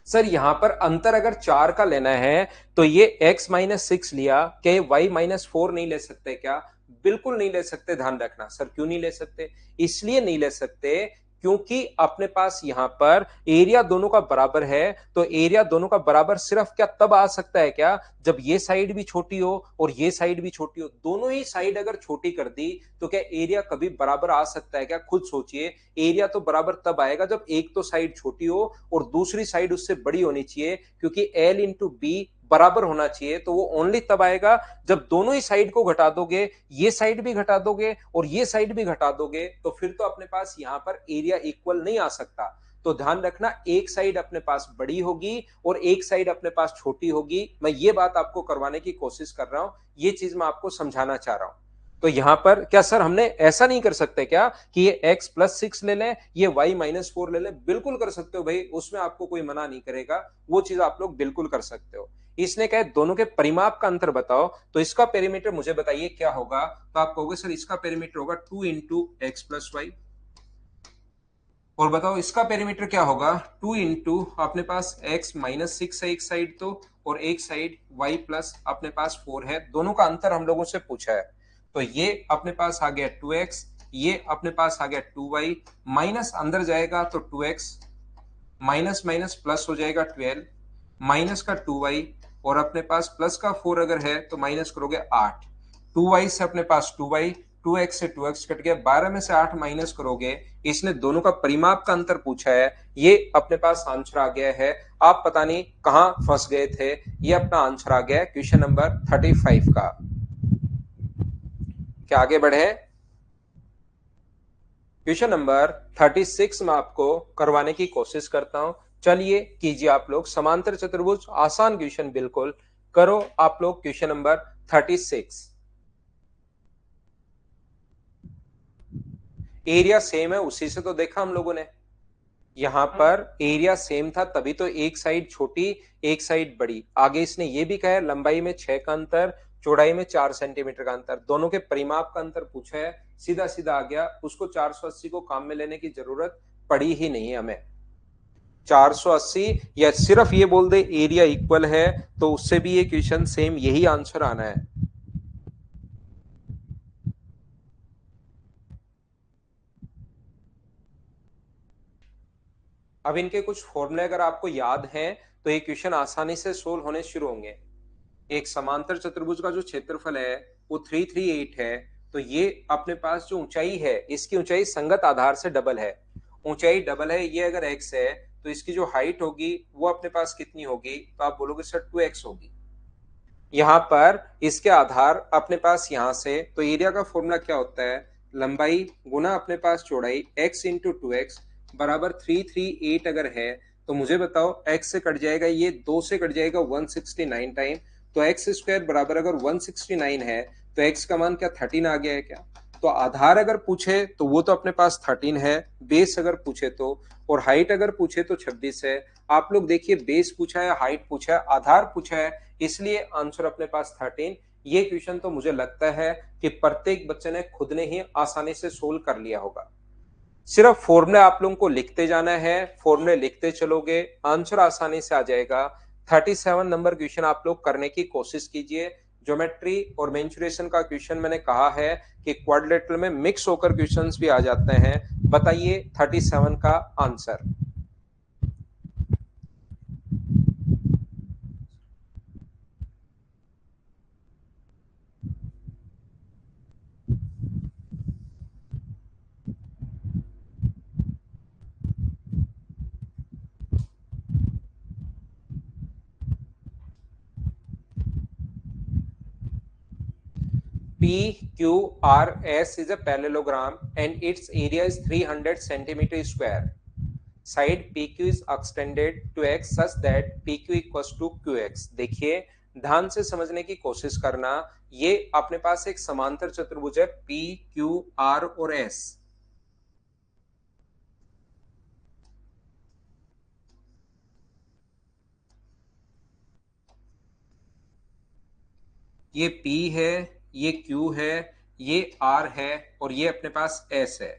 सर यहां पर अंतर अगर 4 का लेना है तो ये x माइनस 6 लिया, क्या y माइनस 4 नहीं ले सकते क्या? बिल्कुल नहीं ले सकते। ध्यान रखना। सर क्यों नहीं ले सकते? इसलिए नहीं ले सकते क्योंकि अपने पास यहां पर एरिया दोनों का बराबर है, तो एरिया दोनों का बराबर सिर्फ क्या तब आ सकता है क्या, जब ये साइड भी छोटी हो और ये साइड भी छोटी हो। दोनों ही साइड अगर छोटी कर दी तो क्या एरिया कभी बराबर आ सकता है क्या? खुद सोचिए, एरिया तो बराबर तब आएगा जब एक तो साइड छोटी हो और दूसरी साइड उससे बड़ी होनी चाहिए, क्योंकि एल इंटू बी बराबर होना चाहिए। तो वो ओनली तब आएगा जब दोनों ही साइड को घटा दोगे, ये साइड भी घटा दोगे और ये साइड भी घटा दोगे, तो फिर तो अपने पास यहां पर एरिया इक्वल नहीं आ सकता। तो ध्यान रखना, एक साइड अपने पास बड़ी होगी और एक साइड अपने पास छोटी होगी। मैं ये बात आपको करवाने की कोशिश कर रहा हूं, ये चीज मैं आपको समझाना चाह रहा हूं। तो यहां पर क्या सर हमने ऐसा नहीं कर सकते क्या कि ये x प्लस 6 ले लें, ये y माइनस 4 ले लें? बिल्कुल कर सकते हो भाई, उसमें आपको कोई मना नहीं करेगा, वो चीज आप लोग बिल्कुल कर सकते हो। इसने कहा दोनों के परिमाप का अंतर बताओ, तो इसका पेरीमीटर मुझे बताइए क्या होगा। तो आप कहोगे सर इसका पेरीमीटर होगा 2 इंटू एक्स प्लस वाई। और बताओ इसका पेरीमीटर क्या होगा? 2 इंटू अपने पास x माइनस 6 है एक साइड तो, और एक साइड y प्लस अपने पास 4 है। दोनों का अंतर हम लोगों से पूछा है, तो ये अपने पास आ गया 2x, ये अपने पास आ गया 2y, माइनस अंदर जाएगा तो 2x, माइनस माइनस प्लस हो जाएगा 12, माइनस का 2y, और अपने पास प्लस का 4 अगर है तो माइनस करोगे 8। 2y से अपने पास 2y, 2x से 2x कट गया, 12 में से 8 माइनस करोगे। इसने दोनों का परिमाप का अंतर पूछा है, ये अपने पास आंसर आ गया है। आप पता नहीं कहां फंस गए थे, ये अपना आंसर आ गया क्वेश्चन नंबर 35 का। क्या आगे बढ़े? क्वेश्चन नंबर 36 में आपको करवाने की कोशिश करता हूं। चलिए कीजिए आप लोग समांतर चतुर्भुज, आसान क्वेश्चन बिल्कुल। करो आप लोग क्वेश्चन नंबर 36। एरिया सेम है, उसी से तो देखा हम लोगों ने। यहां पर एरिया सेम था तभी तो एक साइड छोटी एक साइड बड़ी। आगे इसने ये भी कहा है लंबाई में 6 का अंतर, चौड़ाई में 4 सेंटीमीटर का अंतर, दोनों के परिमाप का अंतर पूछा है। सीधा सीधा आ गया, उसको 480 को काम में लेने की जरूरत पड़ी ही नहीं है हमें। 480 या सिर्फ ये बोल दे एरिया इक्वल है तो उससे भी ये क्वेश्चन सेम यही आंसर आना है। अब इनके कुछ फॉर्मूले अगर आपको याद हैं तो ये क्वेश्चन आसानी से सोल्व होने शुरू होंगे। एक समांतर चतुर्भुज का जो क्षेत्रफल है वो 338 है, तो ये अपने पास जो ऊंचाई है इसकी ऊंचाई संगत आधार से डबल है। ऊंचाई डबल है, ये अगर x है तो इसकी जो हाइट होगी वो अपने पास कितनी होगी? तो आप बोलोगे सर 2x होगी। यहां पर इसके आधार अपने पास यहां से, तो एरिया का फॉर्मूला क्या होता है? लंबाई गुना अपने पास चौड़ाई, x इंटू 2x बराबर 338 अगर है तो मुझे बताओ x से कट जाएगा, ये 2 से कट जाएगा 169 टाइम, तो एक्स स्क्वायर बराबर अगर 169 है तो x का मान क्या 13 आ गया है क्या? तो आधार अगर पूछे तो वो तो अपने पास 13 है, बेस अगर पूछे तो, और हाइट अगर पूछे तो 26 है। आप लोग देखिए, बेस पूछा है, हाइट पूछा है, आधार पूछा है, इसलिए आंसर अपने पास 13। ये क्वेश्चन तो मुझे लगता है कि प्रत्येक बच्चे ने खुद ने ही आसानी से सोल्व कर लिया होगा। सिर्फ फॉर्मूले आप लोगों को लिखते जाना है, फॉर्मूले लिखते चलोगे आंसर आसानी से आ जाएगा। 37 नंबर क्वेश्चन आप लोग करने की कोशिश कीजिए। ज्योमेट्री और मेंसुरेशन का क्वेश्चन मैंने कहा है कि क्वाड्रिलेटरल में मिक्स होकर क्वेश्चंस भी आ जाते हैं। बताइए 37 का answer. PQRS is a parallelogram and its area is 300 centimeter square. Side PQ is extended to X such that PQ equals to QX. देखिए ध्यान से समझने की कोशिश करना, ये अपने पास एक समांतर चतुर्भुज है PQR और S। ये P है, ये Q है, ये R है और ये अपने पास S है।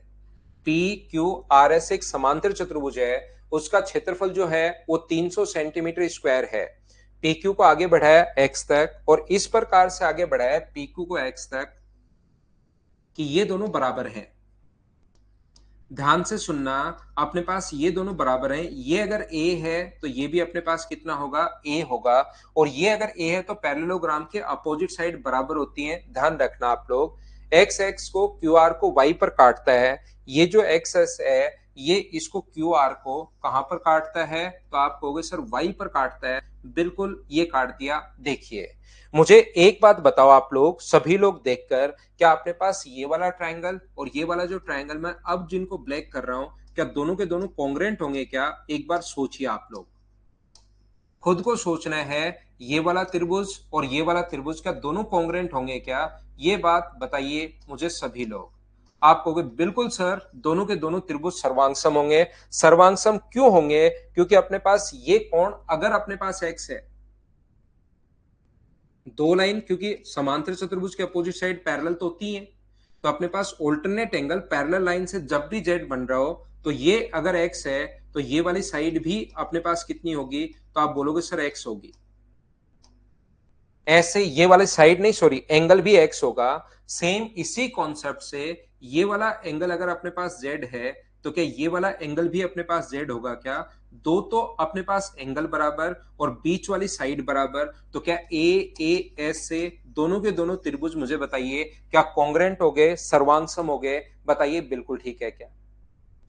PQRS एक समांतर चतुर्भुज है, उसका क्षेत्रफल जो है वो 300 सेंटीमीटर स्क्वायर है। PQ को आगे बढ़ाया X तक और इस प्रकार से आगे बढ़ाया PQ को X तक कि ये दोनों बराबर हैं। ध्यान से सुनना, अपने पास ये दोनों बराबर हैं। ये अगर A है तो ये भी अपने पास कितना होगा, A होगा। और ये अगर A है तो पैरेललोग्राम के अपोजिट साइड बराबर होती हैं। ध्यान रखना आप लोग, एक्स एक्स को QR को Y पर काटता है। ये जो XS है ये इसको QR को कहां पर काटता है, तो आप कहोगे सर Y पर काटता है। बिल्कुल ये काट दिया। देखिए मुझे एक बात बताओ आप लोग, सभी लोग देखकर, क्या अपने पास ये वाला ट्रायंगल और ये वाला जो ट्रायंगल मैं अब जिनको ब्लैक कर रहा हूं, क्या दोनों के दोनों कॉन्ग्रेंट होंगे क्या? एक बार सोचिए आप लोग, खुद को सोचना है। ये वाला त्रिभुज और ये वाला त्रिभुज क्या दोनों कॉन्ग्रेंट होंगे क्या? ये बात बताइए मुझे सभी लोग। आप कहोगे बिल्कुल सर, दोनों के दोनों त्रिभुज सर्वांगसम होंगे। सर्वांगसम क्यों होंगे? क्योंकि अपने पास ये कोण, अगर अपने पास एक्स है, दो लाइन क्योंकि समांतर चतुर्भुज के अपोजिट साइड पैरेलल तो होती है, तो अपने पास ऑल्टरनेट एंगल पैरेलल लाइन से जब भी जेड बन रहा हो, तो ये अगर एक्स है तो ये वाली साइड भी अपने पास कितनी होगी, तो आप बोलोगे सर एक्स होगी। ऐसे ये वाली साइड नहीं, सॉरी, एंगल भी एक्स होगा। सेम इसी कॉन्सेप्ट से ये वाला एंगल अगर अपने पास जेड है तो क्या ये वाला एंगल भी अपने पास जेड होगा क्या? दो तो अपने पास एंगल बराबर और बीच वाली साइड बराबर, तो क्या ए एस से दोनों के दोनों त्रिभुज मुझे बताइए क्या कॉन्ग्रेंट हो गए, सर्वांगसम हो गए? बताइए बिल्कुल ठीक है क्या?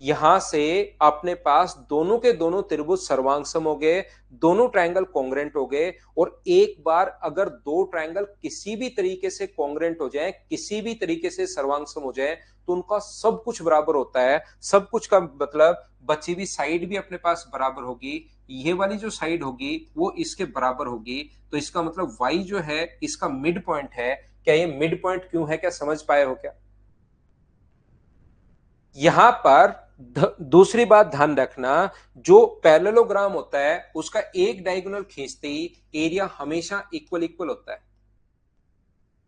यहां से अपने पास दोनों के दोनों त्रिभुज सर्वांगसम हो गए, दोनों ट्रायंगल कॉन्ग्रेंट हो गए। और एक बार अगर दो ट्रायंगल किसी भी तरीके से कॉन्ग्रेंट हो जाए, किसी भी तरीके से सर्वांगसम हो जाए, तो उनका सब कुछ बराबर होता है। सब कुछ का मतलब बची हुई साइड भी अपने पास बराबर होगी। ये वाली जो साइड होगी वो इसके बराबर होगी। तो इसका मतलब y जो है इसका मिड पॉइंट है। क्या ये मिड पॉइंट क्यों है, क्या समझ पाए हो क्या? यहां पर दूसरी बात ध्यान रखना, जो पैरेललोग्राम होता है उसका एक डायगोनल खींचते ही एरिया हमेशा इक्वल इक्वल होता है।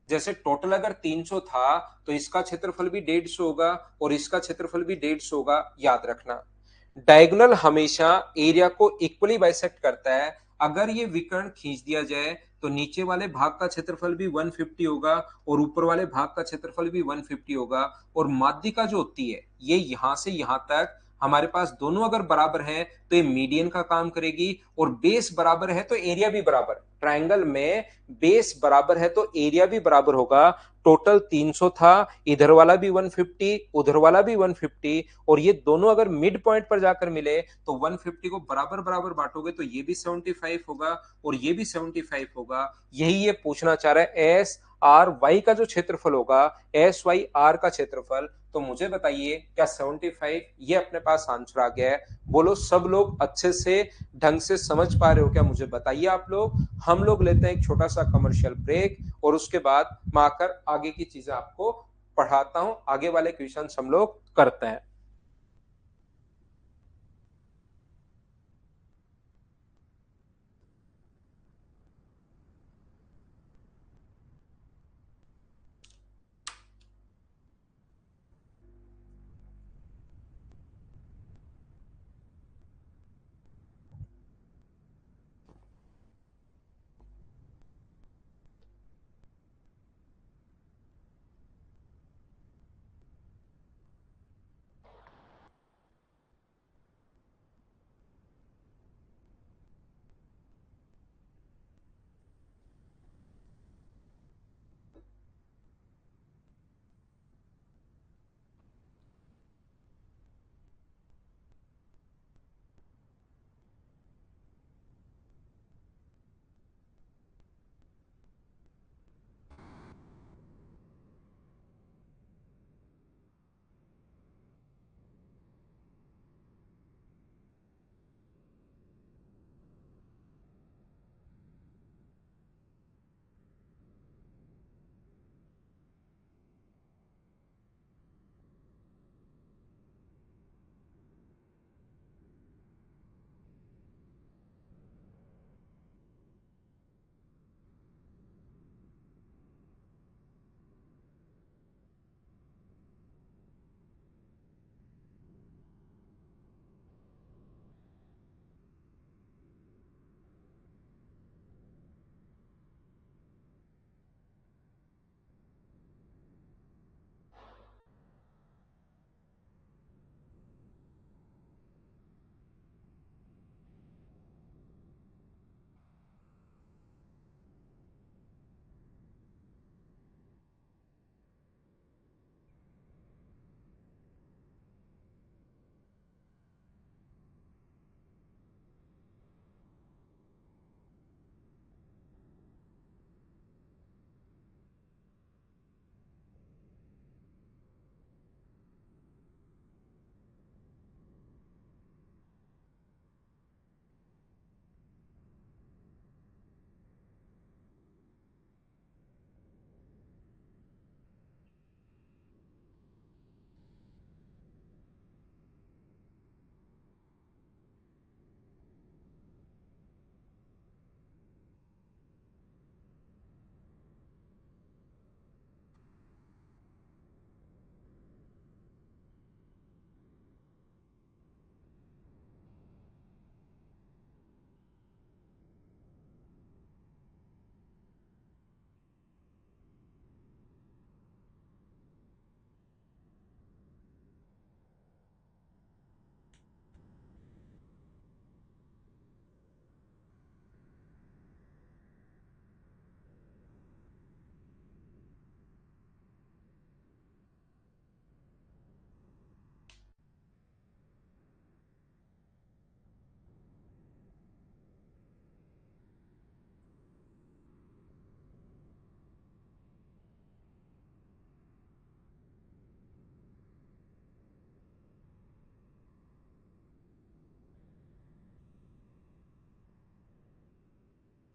जैसे टोटल अगर 300 था तो इसका क्षेत्रफल भी 150 होगा और इसका क्षेत्रफल भी 150 होगा। याद रखना, डायगोनल हमेशा एरिया को इक्वली बाइसेक्ट करता है। अगर ये विकर्ण खींच दिया जाए तो नीचे वाले भाग का क्षेत्रफल भी 150 होगा और ऊपर वाले भाग का क्षेत्रफल भी 150 होगा। और माध्यिका जो होती है ये यहां से यहां तक, हमारे पास दोनों अगर बराबर हैं तो ये मीडियन का काम करेगी। और बेस बराबर है तो एरिया भी बराबर, ट्रायंगल में बेस बराबर है तो एरिया भी बराबर होगा। टोटल 300 था, इधर वाला भी 150, उधर वाला भी 150, और ये दोनों अगर मिड पॉइंट पर जाकर मिले तो 150 को बराबर बराबर बांटोगे तो ये भी 75 होगा और ये भी 75 होगा। यही ये पूछना चाह रहा है, एस आर वाई का जो क्षेत्रफल होगा, एस वाई आर का क्षेत्रफल। तो मुझे बताइए क्या 75 ये अपने पास आंसर आ गया है? बोलो सब लोग अच्छे से ढंग से समझ पा रहे हो क्या? मुझे बताइए आप लोग। हम लोग लेते हैं एक छोटा सा कमर्शियल ब्रेक और उसके बाद मैं आकर आगे की चीजें आपको पढ़ाता हूं। आगे वाले क्वेश्चन हम लोग करते हैं।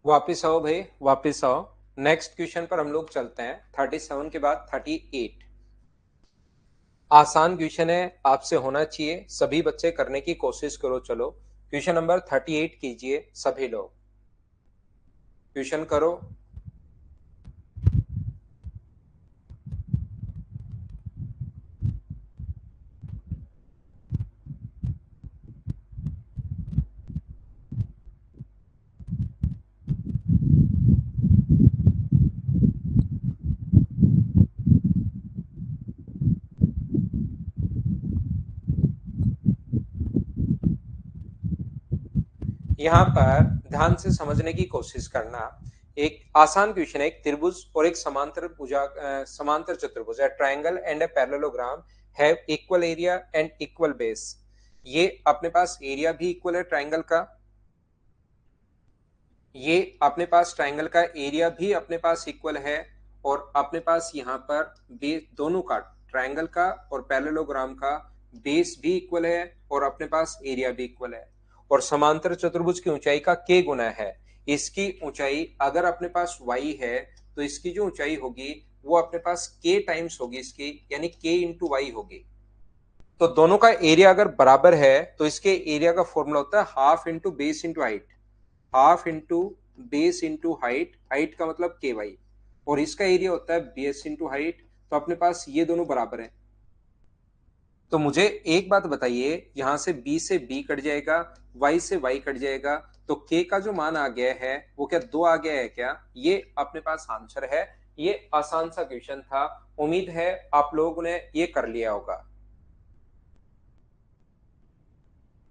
वापिस आओ भाई, वापिस आओ। नेक्स्ट क्वेश्चन पर हम लोग चलते हैं। 37 के बाद 38। आसान क्वेश्चन है, आपसे होना चाहिए, सभी बच्चे करने की कोशिश करो। चलो क्वेश्चन नंबर 38 कीजिए सभी लोग, क्वेश्चन करो। यहाँ पर ध्यान से समझने की कोशिश करना। एक आसान क्वेश्चन है, एक त्रिभुज और एक समांतर भुजा समांतर चतुर्भुज है, triangle and a parallelogram have equal area and equal base. ये अपने पास एरिया भी इक्वल है ट्रायंगल का, ये अपने पास ट्रायंगल का एरिया भी अपने पास इक्वल है, और अपने पास यहाँ पर बेस दोनों का, ट्रायंगल का और पैरेललोग्राम का बेस भी इक्वल है, और अपने पास एरिया भी इक्वल है। और समांतर चतुर्भुज की ऊंचाई का k गुना है। इसकी ऊंचाई अगर अपने पास y है तो इसकी जो ऊंचाई होगी वो अपने पास k टाइम्स होगी इसकी, यानी k इंटू वाई होगी। तो दोनों का एरिया अगर बराबर है तो इसके एरिया का फॉर्मूला होता है half into base into height, half into base into height, height का मतलब के वाई, और इसका एरिया होता है बेस इंटू हाइट। तो अपने पास ये दोनों बराबर है। तो मुझे एक बात बताइए, यहां से b से b कट जाएगा, y से y कट जाएगा, तो k का जो मान आ गया है वो क्या 2 आ गया है क्या? ये अपने पास आंसर है। ये आसान सा क्वेश्चन था, उम्मीद है आप लोगों ने ये कर लिया होगा।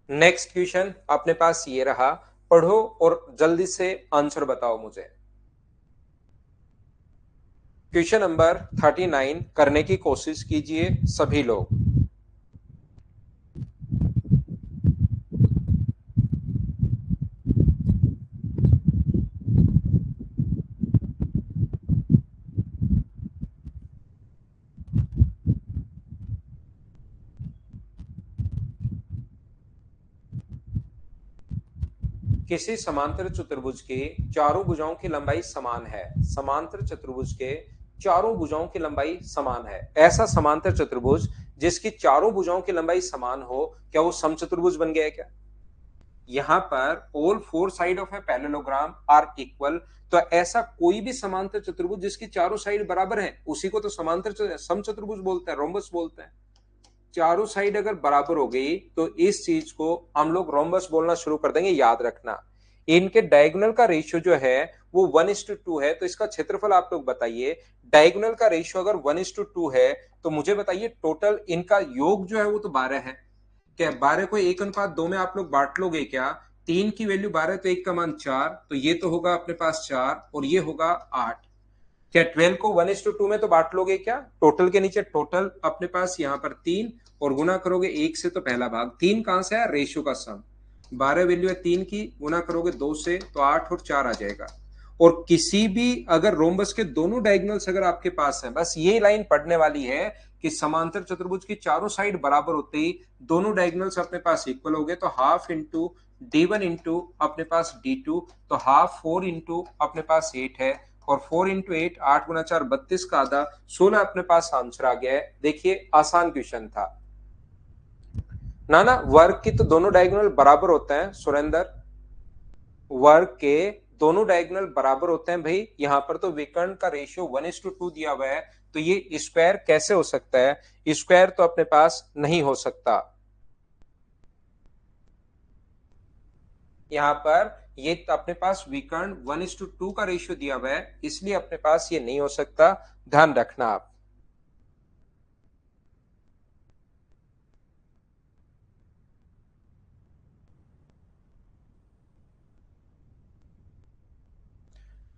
नेक्स्ट क्वेश्चन अपने पास ये रहा, पढ़ो और जल्दी से आंसर बताओ मुझे। क्वेश्चन नंबर 39 करने की कोशिश कीजिए सभी लोग। किसी समांतर चतुर्भुज के चारों भुजाओं की लंबाई समान है। समांतर चतुर्भुज के चारों भुजाओं की लंबाई समान है। ऐसा समांतर चतुर्भुज जिसकी चारों भुजाओं की लंबाई समान हो, क्या वो समचतुर्भुज बन गया है क्या? यहाँ पर all four side of a parallelogram are equal, तो ऐसा कोई भी समांतर चतुर्भुज जिसकी चारों साइड बराबर है उसी को तो समांतर समचतुर्भुज बोलते हैं, रोम्बस बोलते हैं। चारों साइड अगर बराबर हो गई तो इस चीज को हम लोग रोम्बस बोलना शुरू कर देंगे, याद रखना। इनके डायगोनल का रेशियो जो है वो 1:2 है, तो इसका क्षेत्रफल आप लोग बताइए। डायगोनल का रेशियो अगर 1:2 है तो मुझे बताइए टोटल इनका योग जो है वो तो 12 है। क्या 12 को 1:2 में आप लोग बांट लोगे क्या? 3 की वैल्यू 12 तो 1 का मान 4, तो ये तो होगा अपने पास 4 और ये होगा 8। क्या 12 को 1:2 में तो बांट लोगे क्या? टोटल के नीचे टोटल अपने पास यहाँ पर 3, और गुना करोगे 1 से तो पहला भाग 3 कहां से है? रेशियो का सम। 12 वैल्यू है 3 की, गुना करोगे 2 से तो 8 और 4 आ जाएगा। और किसी भी अगर रोम्बस के दोनों डायगोनल्स अगर आपके पास है, बस ये लाइन पढ़ने वाली है कि समांतर चतुर्भुज की चारों साइड बराबर होते ही दोनों डायगोनल्स अपने पास इक्वल हो गए, तो हाफ इंटू d1 इंटू अपने पास d2, तो हाफ 4 इंटू अपने पास 8 है, और 4 इंटू 8, 8 गुना 4 32 का आधा 16 अपने पास आंसर आ गया है। देखिए आसान क्वेश्चन था ना। ना वर्ग की तो दोनों डायगोनल बराबर होते हैं सुरेंद्र, वर्ग के दोनों डायगोनल बराबर होते हैं भाई। यहां पर तो विकर्ण का रेशियो 1:2 दिया हुआ है, तो ये स्क्वायर कैसे हो सकता है? स्क्वायर तो अपने पास नहीं हो सकता। यहां पर ये अपने पास विकर्ण 1:2 का रेशियो दिया हुआ है, इसलिए अपने पास ये नहीं हो सकता, ध्यान रखना आप।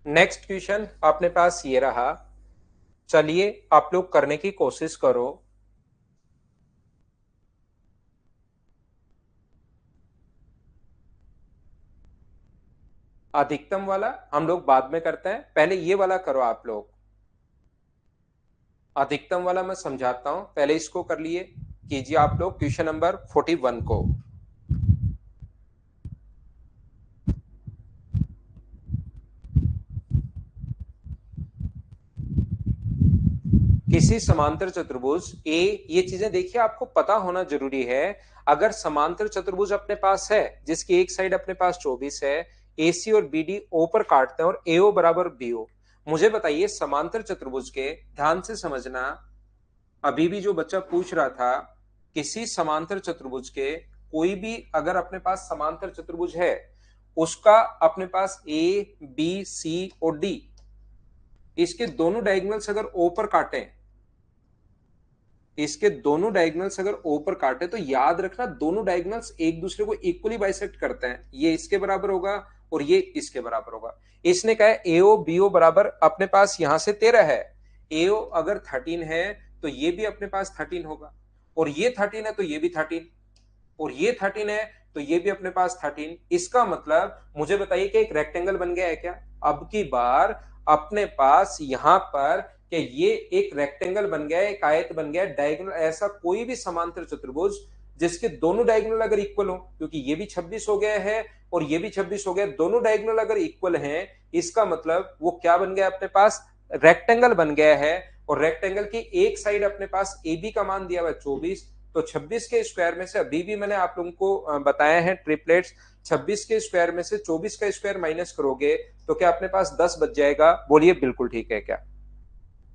नेक्स्ट क्वेश्चन अपने पास ये रहा, चलिए आप लोग करने की कोशिश करो। अधिकतम वाला हम लोग बाद में करते हैं, पहले ये वाला करो आप लोग। अधिकतम वाला मैं समझाता हूं, पहले इसको कर लिए कीजिए आप लोग, क्वेश्चन नंबर 41 को। किसी समांतर चतुर्भुज ए, ये चीजें देखिए आपको पता होना जरूरी है। अगर समांतर चतुर्भुज अपने पास है जिसकी एक साइड अपने पास 24 है, एसी और बीडी ओ पर काटते हैं और एओ बराबर बीओ, मुझे बताइए समांतर चतुर्भुज के, ध्यान से समझना, अभी भी जो बच्चा पूछ रहा था, किसी समांतर चतुर्भुज के कोई भी अगर अपने पास समांतर चतुर्भुज है, उसका अपने पास ए बी सी और डी, इसके दोनों डायगोनल्स अगर ओ पर काटें, इसके दोनों डायगोनल्स अगर ओ पर काटे तो याद रखना दोनों डायगोनल्स एक दूसरे को इक्वली बाइसेक्ट करते हैं। ये इसके बराबर होगा और ये इसके बराबर होगा। इसने कहा एओ बीओ बराबर अपने पास यहां से 13 है, एओ अगर 13 है तो ये भी अपने पास 13 होगा, और ये 13 है तो ये भी 13, और ये 13 है तो ये भी अपने पास 13। इसका मतलब मुझे बताइए कि एक रेक्टेंगल बन गया है क्या? अब की बार अपने पास यहां पर कि ये एक रेक्टेंगल बन गया है, एक आयत बन गया है, डायगोनल ऐसा कोई भी समांतर चतुर्भुज जिसके दोनों डायगोनल अगर इक्वल हो, क्योंकि ये भी 26 हो गया है और ये भी 26 हो गया, दोनों डायगोनल अगर इक्वल हैं, इसका मतलब वो क्या बन गया अपने पास? रेक्टेंगल बन गया है। और रेक्टेंगल की एक साइड अपने पास ए बी का मान दिया हुआ है 24, तो 26 के स्क्वायर में से अभी भी मैंने आप लोगों को बताया है ट्रिपलेट्स, 26 के स्क्वायर में से 24 का स्क्वायर माइनस करोगे तो क्या अपने पास 10 बच जाएगा? बोलिए बिल्कुल ठीक है क्या?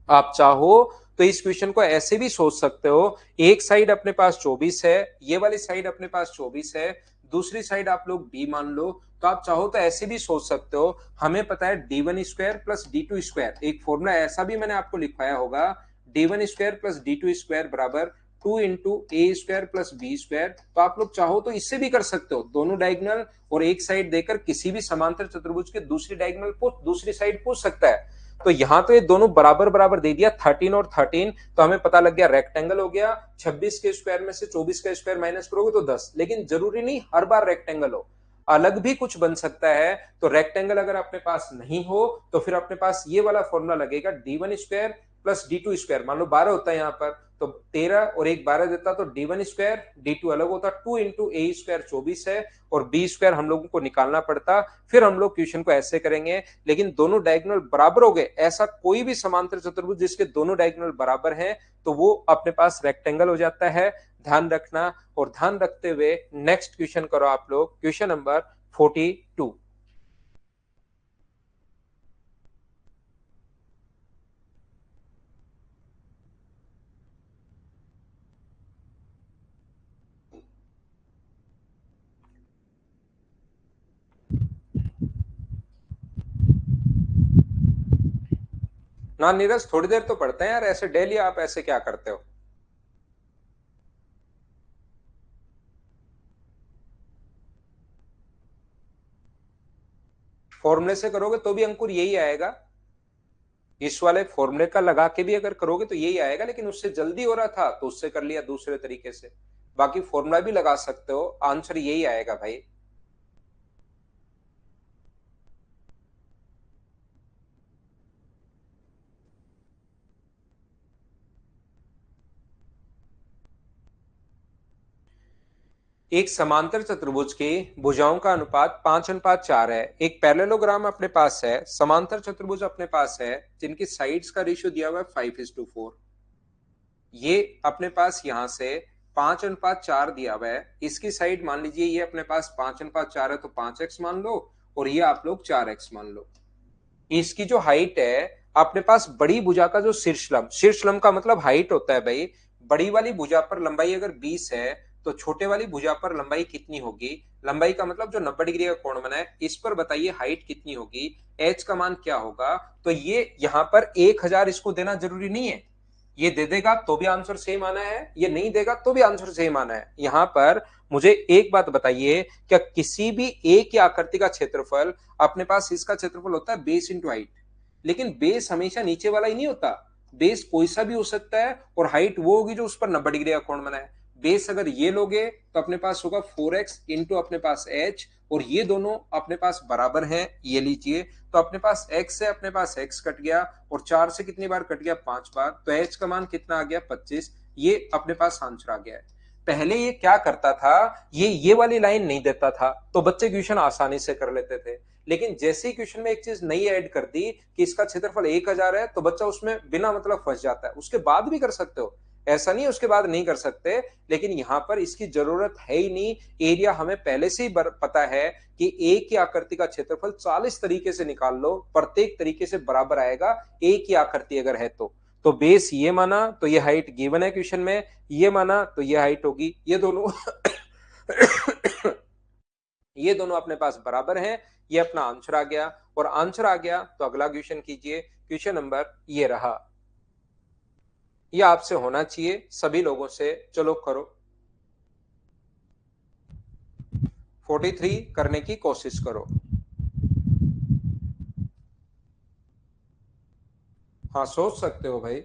आप चाहो तो इस क्वेश्चन को ऐसे भी सोच सकते हो, एक साइड अपने पास 24 है, ये वाली साइड अपने पास 24 है, दूसरी साइड आप लोग डी मान लो, तो आप चाहो तो ऐसे भी सोच सकते हो। हमें पता है d1 square plus d2 square, एक फॉर्मूला ऐसा भी मैंने आपको लिखवाया होगा, d1 square plus d2 square बराबर 2 इंटू ए स्क्वायर प्लस बी स्क्वायर। तो आप लोग चाहो तो इससे भी कर सकते हो, दोनों डायगोनल और एक साइड देकर किसी भी समांतर चतुर्भुज के दूसरी डायगोनल को दूसरी साइड पूछ सकता है। तो यहां तो ये दोनों बराबर बराबर दे दिया 13 और 13, तो हमें पता लग गया रेक्टेंगल हो गया। 26 के स्क्वायर में से 24 का स्क्वायर माइनस करोगे तो 10, लेकिन जरूरी नहीं हर बार रेक्टेंगल हो, अलग भी कुछ बन सकता है। तो रेक्टेंगल अगर अपने पास नहीं हो तो फिर अपने पास ये वाला फॉर्मूला लगेगा, d1 square plus d2 square, मान लो 12 होता है यहाँ पर, तो 13 और एक 12 देता तो d1 स्क्वायर, d2 अलग होता, 2 इंटू ए स्क्वायर 24 है और बी स्क्वायर हम लोगों को निकालना पड़ता। फिर हम लोग क्वेश्चन को ऐसे करेंगे, लेकिन दोनों डायगोनल बराबर हो गए, ऐसा कोई भी समांतर चतुर्भुज जिसके दोनों डायगोनल बराबर हैं तो वो अपने पास रेक्टेंगल हो जाता है। ध्यान रखना, और ध्यान रखते हुए नेक्स्ट क्वेश्चन करो आप लोग, क्वेश्चन नंबर 42। ना नीरज, थोड़ी देर तो पढ़ते हैं यार, ऐसे डेली आप ऐसे क्या करते हो? फॉर्मूले से करोगे तो भी अंकुर यही आएगा, इस वाले फॉर्मूले का लगा के भी अगर करोगे तो यही आएगा, लेकिन उससे जल्दी हो रहा था तो उससे कर लिया दूसरे तरीके से। बाकी फॉर्मूला भी लगा सकते हो, आंसर यही आएगा भाई। एक समांतर चतुर्भुज की भुजाओं का अनुपात 5:4 है। एक पैरेललोग्राम अपने पास है, समांतर चतुर्भुज अपने पास है जिनकी साइड्स का रेशियो दिया हुआ है 5:4। ये अपने पास यहां से 5:4 दिया हुआ है, इसकी साइड मान लीजिए ये अपने पास 5:4 है तो 5x मान लो, और ये आप लोग 4x मान लो। इसकी जो हाइट है अपने पास, बड़ी भुजा का जो शीर्षलंब, शीर्षलंब का मतलब हाइट होता है भाई, बड़ी वाली भुजा पर लंबाई अगर 20 है तो छोटे वाली भुजा पर लंबाई कितनी होगी? लंबाई का मतलब जो 90 डिग्री का कोण बना है, इस पर बताइए हाइट कितनी होगी, h का मान क्या होगा? तो ये यहां पर 1000 इसको देना जरूरी नहीं है, ये दे देगा तो भी आंसर सेम आना है, ये नहीं देगा तो भी आंसर सेम आना है। यहां पर मुझे एक बात बताइए, क्या किसी भी एक ही आकृति का क्षेत्रफल, अपने पास इसका क्षेत्रफल होता है बेस इंटू हाइट, लेकिन बेस हमेशा नीचे वाला ही नहीं होता, बेस कोई सा भी हो सकता है, और हाइट वो होगी जो उस पर 90 डिग्री का कोण बनाए। बेस अगर ये लोगे तो अपने पास होगा 4x इंटू अपने पास h, और ये दोनों अपने पास बराबर हैं, ये लीजिए, तो अपने पास x से अपने पास x कट गया, और 4 से कितनी बार कट गया? 5 बार, तो h का मान कितना आ गया? 25। ये अपने पास आंसर आ गया है। पहले ये क्या करता था, ये वाली लाइन नहीं देता था तो बच्चे क्वेश्चन आसानी से कर लेते थे, लेकिन जैसे ही क्वेश्चन में एक चीज नई ऐड कर दी कि इसका क्षेत्रफल 1000 है तो बच्चा उसमें बिना मतलब फंस जाता है। उसके बाद भी कर सकते हो, ऐसा नहीं उसके बाद नहीं कर सकते, लेकिन यहां पर इसकी जरूरत है ही नहीं। एरिया हमें पहले से ही पता है कि एक ही आकृति का क्षेत्रफल 40 तरीके से निकाल लो, प्रत्येक तरीके से बराबर आएगा, एक ही आकृति अगर है तो बेस ये माना तो ये हाइट गिवन है क्वेश्चन में, ये माना तो ये हाइट होगी, ये दोनों ये दोनों अपने पास बराबर हैं, ये अपना आंसर आ गया। और आंसर आ गया तो अगला क्वेश्चन कीजिए, क्वेश्चन नंबर ये रहा, ये आपसे होना चाहिए सभी लोगों से, चलो करो। 43 करने की कोशिश करो। हाँ सोच सकते हो भाई।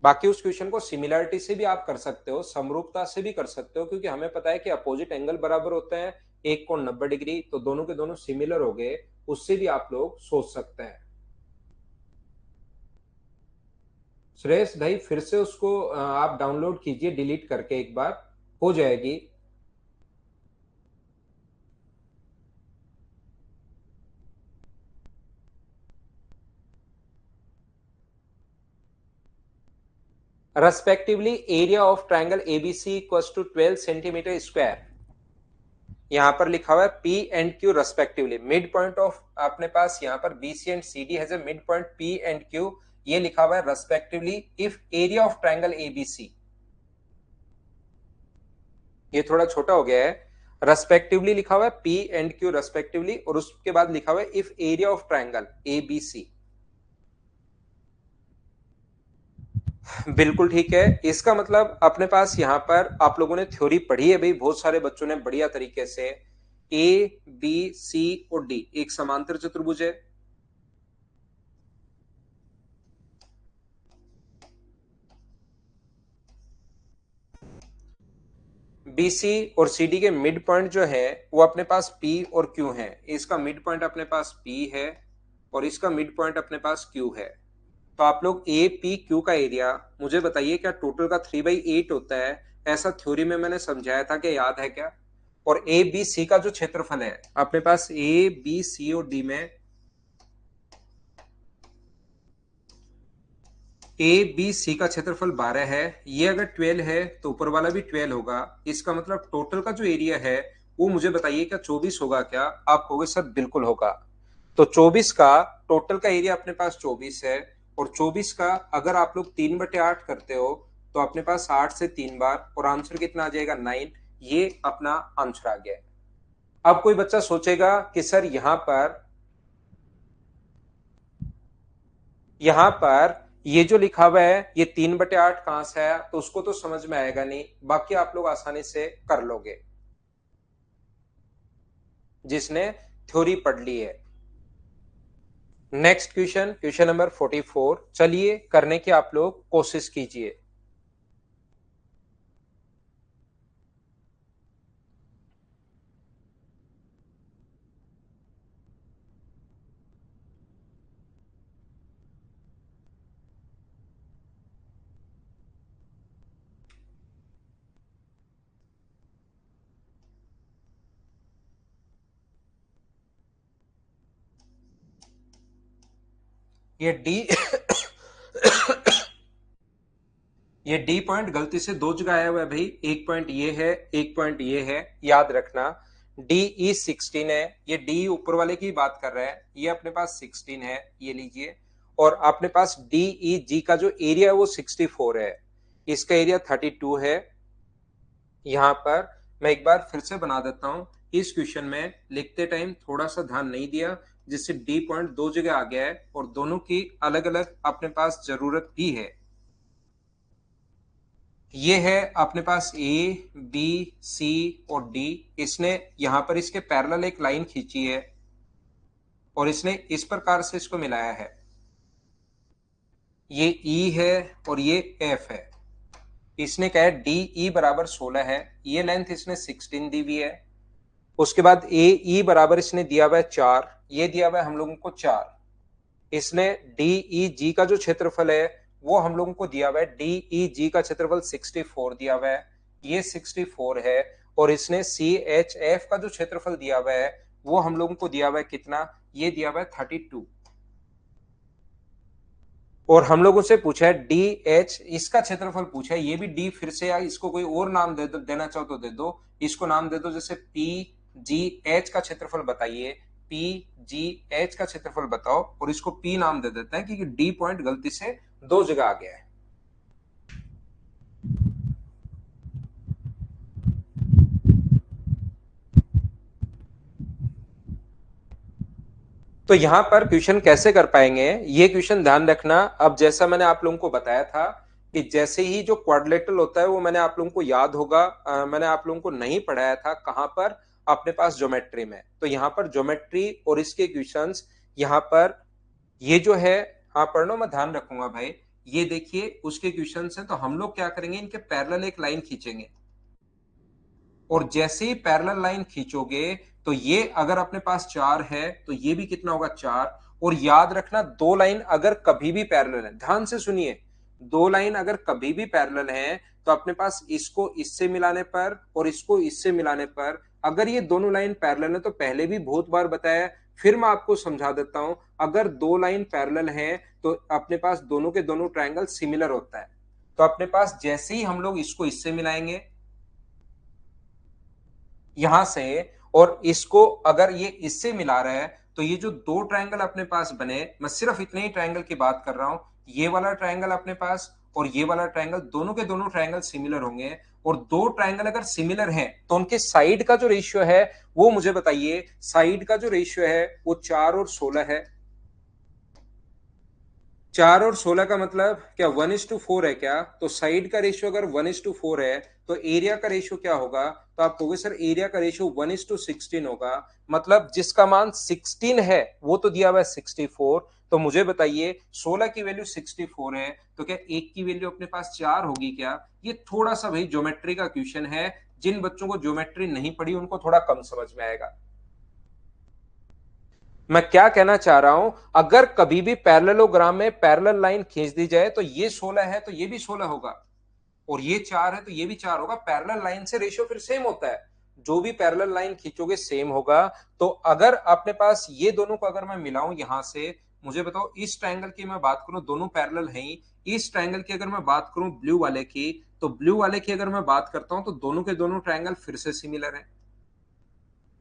बाकी उस क्वेश्चन को सिमिलरिटी से भी आप कर सकते हो, समरूपता से भी कर सकते हो, क्योंकि हमें पता है कि अपोजिट एंगल बराबर होते हैं, एक कोण 90 डिग्री, तो दोनों के दोनों सिमिलर हो गए, उससे भी आप लोग सोच सकते हैं। सुरेश भाई फिर से उसको आप डाउनलोड कीजिए डिलीट करके, एक बार हो जाएगी। Respectively area of triangle ABC equals to 12 centimetre square. यहां पर लिखा हुआ है P and Q respectively, midpoint of अपने पास यहां पर BC and CD has a midpoint P and Q, ये लिखा हुआ है respectively if area of triangle ABC. ये थोड़ा छोटा हो गया है, रेस्पेक्टिवली लिखा हुआ है पी एंड क्यू रेस्पेक्टिवली, और उसके बाद लिखा हुआ है if area of triangle ABC. बिल्कुल ठीक है, इसका मतलब अपने पास यहां पर आप लोगों ने थ्योरी पढ़ी है भाई, बहुत सारे बच्चों ने बढ़िया तरीके से। ए बी सी और डी एक समांतर चतुर्भुज है, बीसी और सीडी के मिड पॉइंट जो है वो अपने पास पी और क्यू है। इसका मिड पॉइंट अपने पास पी है और इसका मिड पॉइंट अपने पास क्यू है। तो आप लोग ए पी क्यू का एरिया मुझे बताइए, क्या टोटल का 3/8 होता है? ऐसा थ्योरी में मैंने समझाया था, कि याद है क्या? और ए बी सी का जो क्षेत्रफल है अपने पास ए बी सी और डी में, ए बी सी का क्षेत्रफल 12 है, ये अगर 12 है तो ऊपर वाला भी 12 होगा, इसका मतलब टोटल का जो एरिया है वो मुझे बताइए क्या 24 होगा क्या? आप कहोगे सर बिल्कुल होगा। तो 24 का टोटल का एरिया अपने पास 24 है, और 24 का अगर आप लोग 3/8 करते हो तो अपने पास 8 से 3 बार, और आंसर कितना आ जाएगा 9। ये अपना आंसर आ गया। अब कोई बच्चा सोचेगा कि सर यहां पर ये जो लिखा हुआ है ये 3/8 कहां से आया, तो उसको तो समझ में आएगा नहीं, बाकी आप लोग आसानी से कर लोगे जिसने थ्योरी पढ़ ली है। नेक्स्ट क्वेश्चन, क्वेश्चन नंबर 44, चलिए करने की आप लोग कोशिश कीजिए। ये डी ये डी पॉइंट गलती से दो जगह आया हुआ है भाई, एक पॉइंट ये है, एक पॉइंट ये है, याद रखना। डी ई 16 है, ये डी ऊपर वाले की बात कर रहा है, ये अपने पास 16 है, ये लीजिए। और अपने पास डी ई जी का जो एरिया है वो 64 है, इसका एरिया 32 है। यहां पर मैं एक बार फिर से बना देता हूं, इस क्वेश्चन में लिखते टाइम थोड़ा सा ध्यान नहीं दिया, जिससे डी पॉइंट दो जगह आ गया है और दोनों की अलग अलग अपने पास जरूरत भी है। ये है अपने पास ए बी सी और डी, इसने यहां पर इसके पैरेलल एक लाइन खींची है और इसने इस प्रकार से इसको मिलाया है। ये ई है और ये एफ है, इसने कहा है डी ई बराबर 16 है, ये लेंथ इसने 16 दी हुई है। उसके बाद ए ई बराबर इसने दिया हुआ है 4, ये दिया हुआ है हम लोगों को 4। इसने डी ई जी का जो क्षेत्रफल है वो हम लोगों को दिया हुआ है DEG का क्षेत्रफल 64 दिया हुआ है, ये 64 है, और इसने CHF का जो क्षेत्रफल दिया हुआ है वो हम लोगों को दिया हुआ है कितना, ये दिया हुआ है 32। और हम लोगों से पूछा है DH, इसका क्षेत्रफल पूछा है, ये भी D फिर से, या इसको कोई और नाम दे दो, देना चाहो तो दे दो, इसको नाम दे दो जैसे PGH का क्षेत्रफल बताइए, PGH का क्षेत्रफल बताओ, और इसको P नाम दे देते हैं क्योंकि D पॉइंट गलती से दो जगह आ गया है। तो यहां पर क्वेश्चन कैसे कर पाएंगे, ये क्वेश्चन ध्यान रखना। अब जैसा मैंने आप लोगों को बताया था कि जैसे ही जो क्वाड्रिलेटरल होता है वो मैंने आप लोगों को याद होगा, मैंने आप लोगों को नहीं पढ़ाया था, कहां पर, अपने पास ज्योमेट्री में। तो यहाँ पर ज्योमेट्री और इसके क्वेश्चंस, यहाँ पर ये जो है, हाँ पढ़ लो, मैं ध्यान रखूंगा भाई। ये देखिए उसके क्वेश्चंस हैं, तो हम लोग क्या करेंगे, इनके पैरेलल एक लाइन खींचेंगे, और जैसे ही पैरेलल लाइन खींचोगे तो ये अगर अपने पास 4 है तो ये भी कितना होगा, 4। और याद रखना दो लाइन अगर कभी भी पैरेलल है, ध्यान से सुनिए, दो लाइन अगर कभी भी पैरेलल है तो अपने पास इसको इससे मिलाने पर और इसको इससे मिलाने पर, अगर ये दोनों लाइन पैरेलल है, तो पहले भी बहुत बार बताया, फिर मैं आपको समझा देता हूं, अगर दो लाइन पैरेलल है तो अपने पास दोनों के दोनों ट्रायंगल सिमिलर होता है। तो अपने पास जैसे ही हम लोग इसको इससे मिलाएंगे यहां से, और इसको अगर ये इससे मिला रहा है, तो ये जो दो ट्रायंगल अपने पास बने, मैं सिर्फ इतने ही ट्रायंगल की बात कर रहा हूं, ये वाला ट्रायंगल अपने पास और ये वाला ट्रायंगल, दोनों के दोनों ट्रायंगल सिमिलर होंगे। और दो ट्रायंगल अगर सिमिलर हैं तो उनके साइड का जो रेशियो है वो मुझे बताइए, साइड का जो रेशियो है वो 4 और 16 है। 4 और 16 का मतलब क्या 1:4 है क्या, तो साइड का रेशियो अगर 1:4 है तो एरिया का रेशियो क्या होगा, तो आप कहोगे सर एरिया का रेशियो 1:16 होगा, मतलब जिसका मान 16 है वो तो दिया हुआ है 64, तो मुझे बताइए 16 की वैल्यू 64 है तो क्या एक की वैल्यू अपने पास 4 होगी क्या। ये थोड़ा सा भाई ज्योमेट्री का क्वेश्चन है, जिन बच्चों को ज्योमेट्री नहीं पढ़ी उनको थोड़ा कम समझ में आएगा। मैं क्या कहना चाह रहा हूं, अगर कभी भी पैरेललोग्राम में पैरेलल लाइन खींच दी जाए तो ये 16 है तो ये भी 16 होगा, और ये 4 है तो ये भी 4 होगा, पैरेलल लाइन से रेशियो फिर सेम होता है, जो भी पैरेलल लाइन खींचोगे सेम होगा। तो अगर अपने पास ये दोनों को अगर मैं मिलाऊं यहां से, मुझे बताओ इस ट्रायंगल की मैं बात करूं, दोनों पैरेलल हैं ही, इस ट्रायंगल की अगर मैं बात करूं ब्लू वाले की, तो ब्लू वाले की अगर मैं बात करता हूं तो दोनों के दोनों ट्रायंगल फिर से सिमिलर है।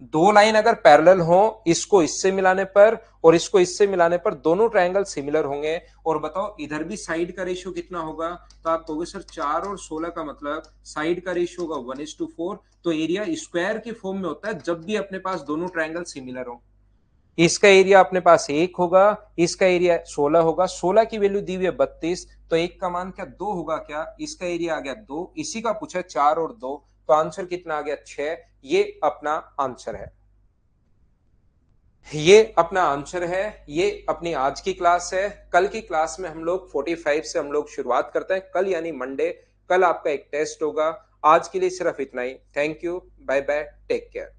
दो लाइन अगर पैरेलल हो, इसको इससे मिलाने पर और इसको इससे मिलाने पर दोनों ट्रायंगल सिमिलर होंगे। और बताओ इधर भी साइड का रेशियो कितना होगा, तो आप कहोगे सर 4 और 16 का मतलब साइड का रेशियो होगा 1:4, तो एरिया स्क्वायर की फॉर्म में होता है जब भी अपने पास दोनों ट्रायंगल सिमिलर हो। इसका एरिया अपने पास 1 होगा, इसका एरिया 16 होगा, 16 की वैल्यू दी हुई है 32, तो एक का मान क्या 2 होगा क्या, इसका एरिया आ गया 2, इसी का पूछा 4 और 2, तो आंसर कितना आ गया 6, ये अपना आंसर है। ये अपना आंसर है, ये अपनी आज की क्लास है। कल की क्लास में हम लोग 45 से हम लोग शुरुआत करते हैं, कल यानी मंडे, कल आपका एक टेस्ट होगा। आज के लिए सिर्फ इतना ही, thank you, bye bye, take care.